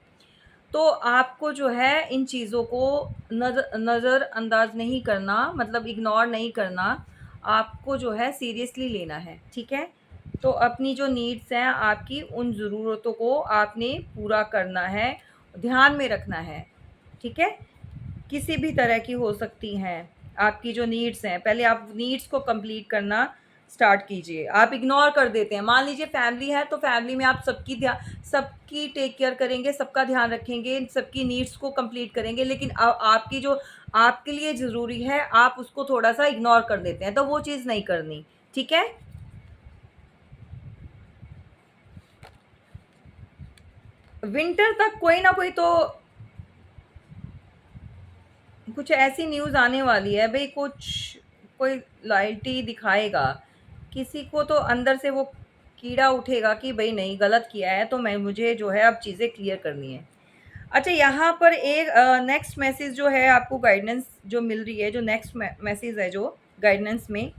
तो आपको जो है इन चीज़ों को नज़रअंदाज नहीं करना, मतलब इग्नोर नहीं करना, आपको जो है सीरियसली लेना है, ठीक है? तो अपनी जो नीड्स हैं आपकी, उन ज़रूरतों को आपने पूरा करना है, ध्यान में रखना है, ठीक है? किसी भी तरह की हो सकती हैं, आपकी जो नीड्स हैं, पहले आप नीड्स को कंप्लीट करना स्टार्ट कीजिए। आप इग्नोर कर देते हैं, मान लीजिए फैमिली है, तो फैमिली में आप सबकी टेक केयर करेंगे, सबका ध्यान रखेंगे, सबकी नीड्स को कंप्लीट करेंगे, लेकिन आपकी जो आपके लिए ज़रूरी है, आप उसको थोड़ा-सा इग्नोर कर देते हैं, तो वो चीज़ नहीं करनी, ठीक है? विंटर तक कोई ना कोई तो कुछ ऐसी न्यूज़ आने वाली है भई, कुछ कोई लॉयल्टी दिखाएगा। किसी को तो अंदर से वो कीड़ा उठेगा कि भई नहीं, गलत किया है तो मैं मुझे जो है अब चीज़ें क्लियर करनी है। अच्छा, यहाँ पर एक नेक्स्ट मैसेज जो है आपको गाइडेंस जो मिल रही है, जो नेक्स्ट मैसेज है जो गाइडेंस में,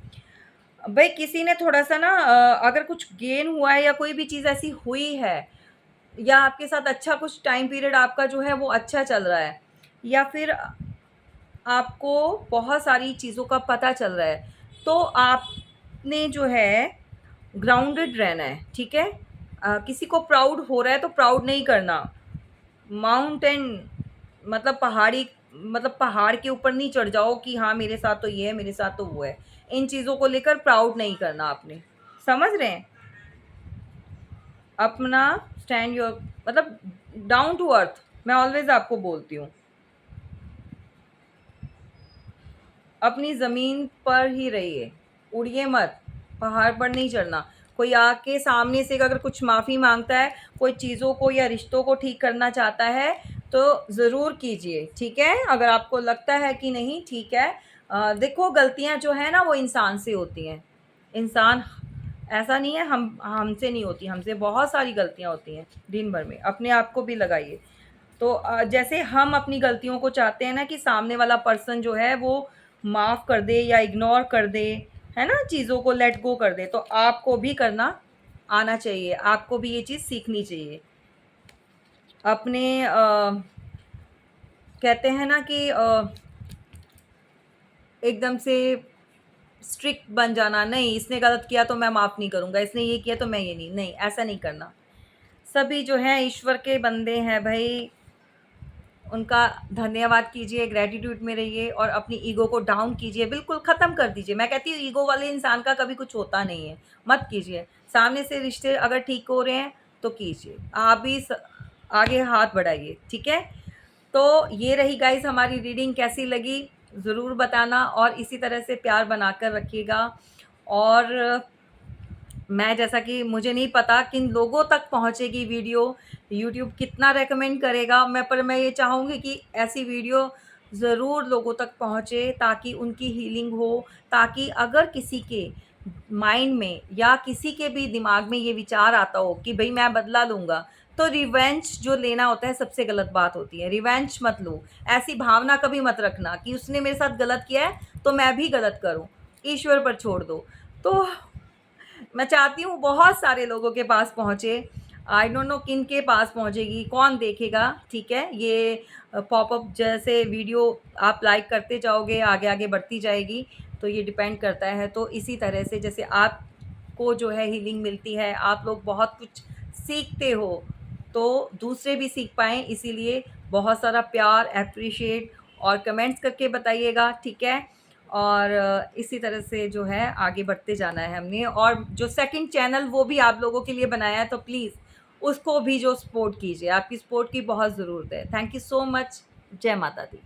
भई किसी ने थोड़ा-सा ना अगर कुछ गेन हुआ है या कोई भी चीज़ ऐसी हुई है या आपके साथ अच्छा कुछ टाइम पीरियड आपका जो है वो अच्छा चल रहा है, या फिर आपको बहुत सारी चीज़ों का पता चल रहा है, तो आपने जो है ग्राउंडेड रहना है, ठीक है? किसी को प्राउड हो रहा है तो प्राउड नहीं करना। माउंटेन मतलब पहाड़ के ऊपर नहीं चढ़ जाओ कि हाँ, मेरे साथ तो ये है, मेरे साथ तो वो है। इन चीज़ों को लेकर प्राउड नहीं करना आपने। समझ रहे हैं? अपना स्टैंड योर मतलब डाउन टू अर्थ, मैं ऑलवेज़ आपको बोलती हूँ। अपनी ज़मीन पर ही रहिए, उड़िए मत, पहाड़ पर नहीं चढ़ना। कोई आके सामने से अगर कुछ माफ़ी माँगता है, कोई चीज़ों को या रिश्तों को ठीक करना चाहता है, तो ज़रूर कीजिए, ठीक है? अगर आपको लगता है कि नहीं, ठीक है। देखो, गलतियाँ जो हैं ना वो इंसान से होती हैं। इंसान ऐसा नहीं है हम हमसे नहीं होती, हमसे बहुत सारी गलतियाँ होती हैं दिन भर में, अपने आप को भी लगाइए। तो जैसे हम अपनी गलतियों को चाहते हैं ना कि सामने वाला पर्सन जो है वो माफ़ कर दे या इग्नोर कर दे, है ना? चीज़ों को लेट गो कर दे, तो आपको भी करना आना चाहिए, आपको भी ये चीज़ सीखनी चाहिए। अपने कहते हैं ना कि एकदम से स्ट्रिक्ट बन जाना, नहीं इसने गलत किया तो मैं माफ़ नहीं करूँगा, इसने ये किया तो मैं ये नहीं, नहीं ऐसा नहीं करना। सभी जो हैं ईश्वर के बंदे हैं भई, उनका धन्यवाद कीजिए, ग्रैटिट्यूड में रहिए और अपनी ईगो को डाउन कीजिए, बिल्कुल ख़त्म कर दीजिए। मैं कहती हूँ ईगो वाले इंसान का कभी कुछ होता नहीं है, मत कीजिए। सामने से रिश्ते अगर ठीक हो रहे हैं तो कीजिए, आप भी आगे हाथ बढ़ाइए, ठीक है? तो ये रही गाइस हमारी रीडिंग, कैसी लगी ज़रूर बताना और इसी तरह से प्यार बनाकर रखिएगा। और मैं, जैसा कि मुझे नहीं पता किन लोगों तक पहुंचेगी वीडियो, यूट्यूब कितना रेकमेंड करेगा, पर मैं ये चाहूँगी कि ऐसी वीडियो ज़रूर लोगों तक पहुँचे ताकि उनकी हीलिंग हो, ताकि अगर किसी के माइंड में या किसी के भी दिमाग में ये विचार आता हो कि भई मैं बदला लूँगा, तो रिवेंज जो लेना होता है सबसे गलत बात होती है। रिवेंज मत लो, ऐसी भावना कभी मत रखना कि उसने मेरे साथ गलत किया है तो मैं भी गलत करूँ, ईश्वर पर छोड़ दो। तो मैं चाहती हूँ बहुत सारे लोगों के पास पहुँचे। आई डोंट नो किन के पास पहुँचेगी, कौन देखेगा, ठीक है? ये पॉपअप जैसे वीडियो आप लाइक करते जाओगे, आगे-आगे बढ़ती जाएगी, तो ये डिपेंड करता है। तो इसी तरह से जैसे आपको जो है हीलिंग मिलती है, आप लोग बहुत कुछ सीखते हो, तो दूसरे भी सीख पाएँ, इसीलिए बहुत सारा प्यार, एप्रिशिएट और कमेंट्स करके बताइएगा, ठीक है? और इसी तरह से जो है आगे बढ़ते जाना है हमने, और जो सेकंड चैनल वो भी आप लोगों के लिए बनाया है, तो प्लीज़ उसको भी जो सपोर्ट कीजिए, आपकी सपोर्ट की बहुत ज़रूरत है। Thank you so much. जय माता दी।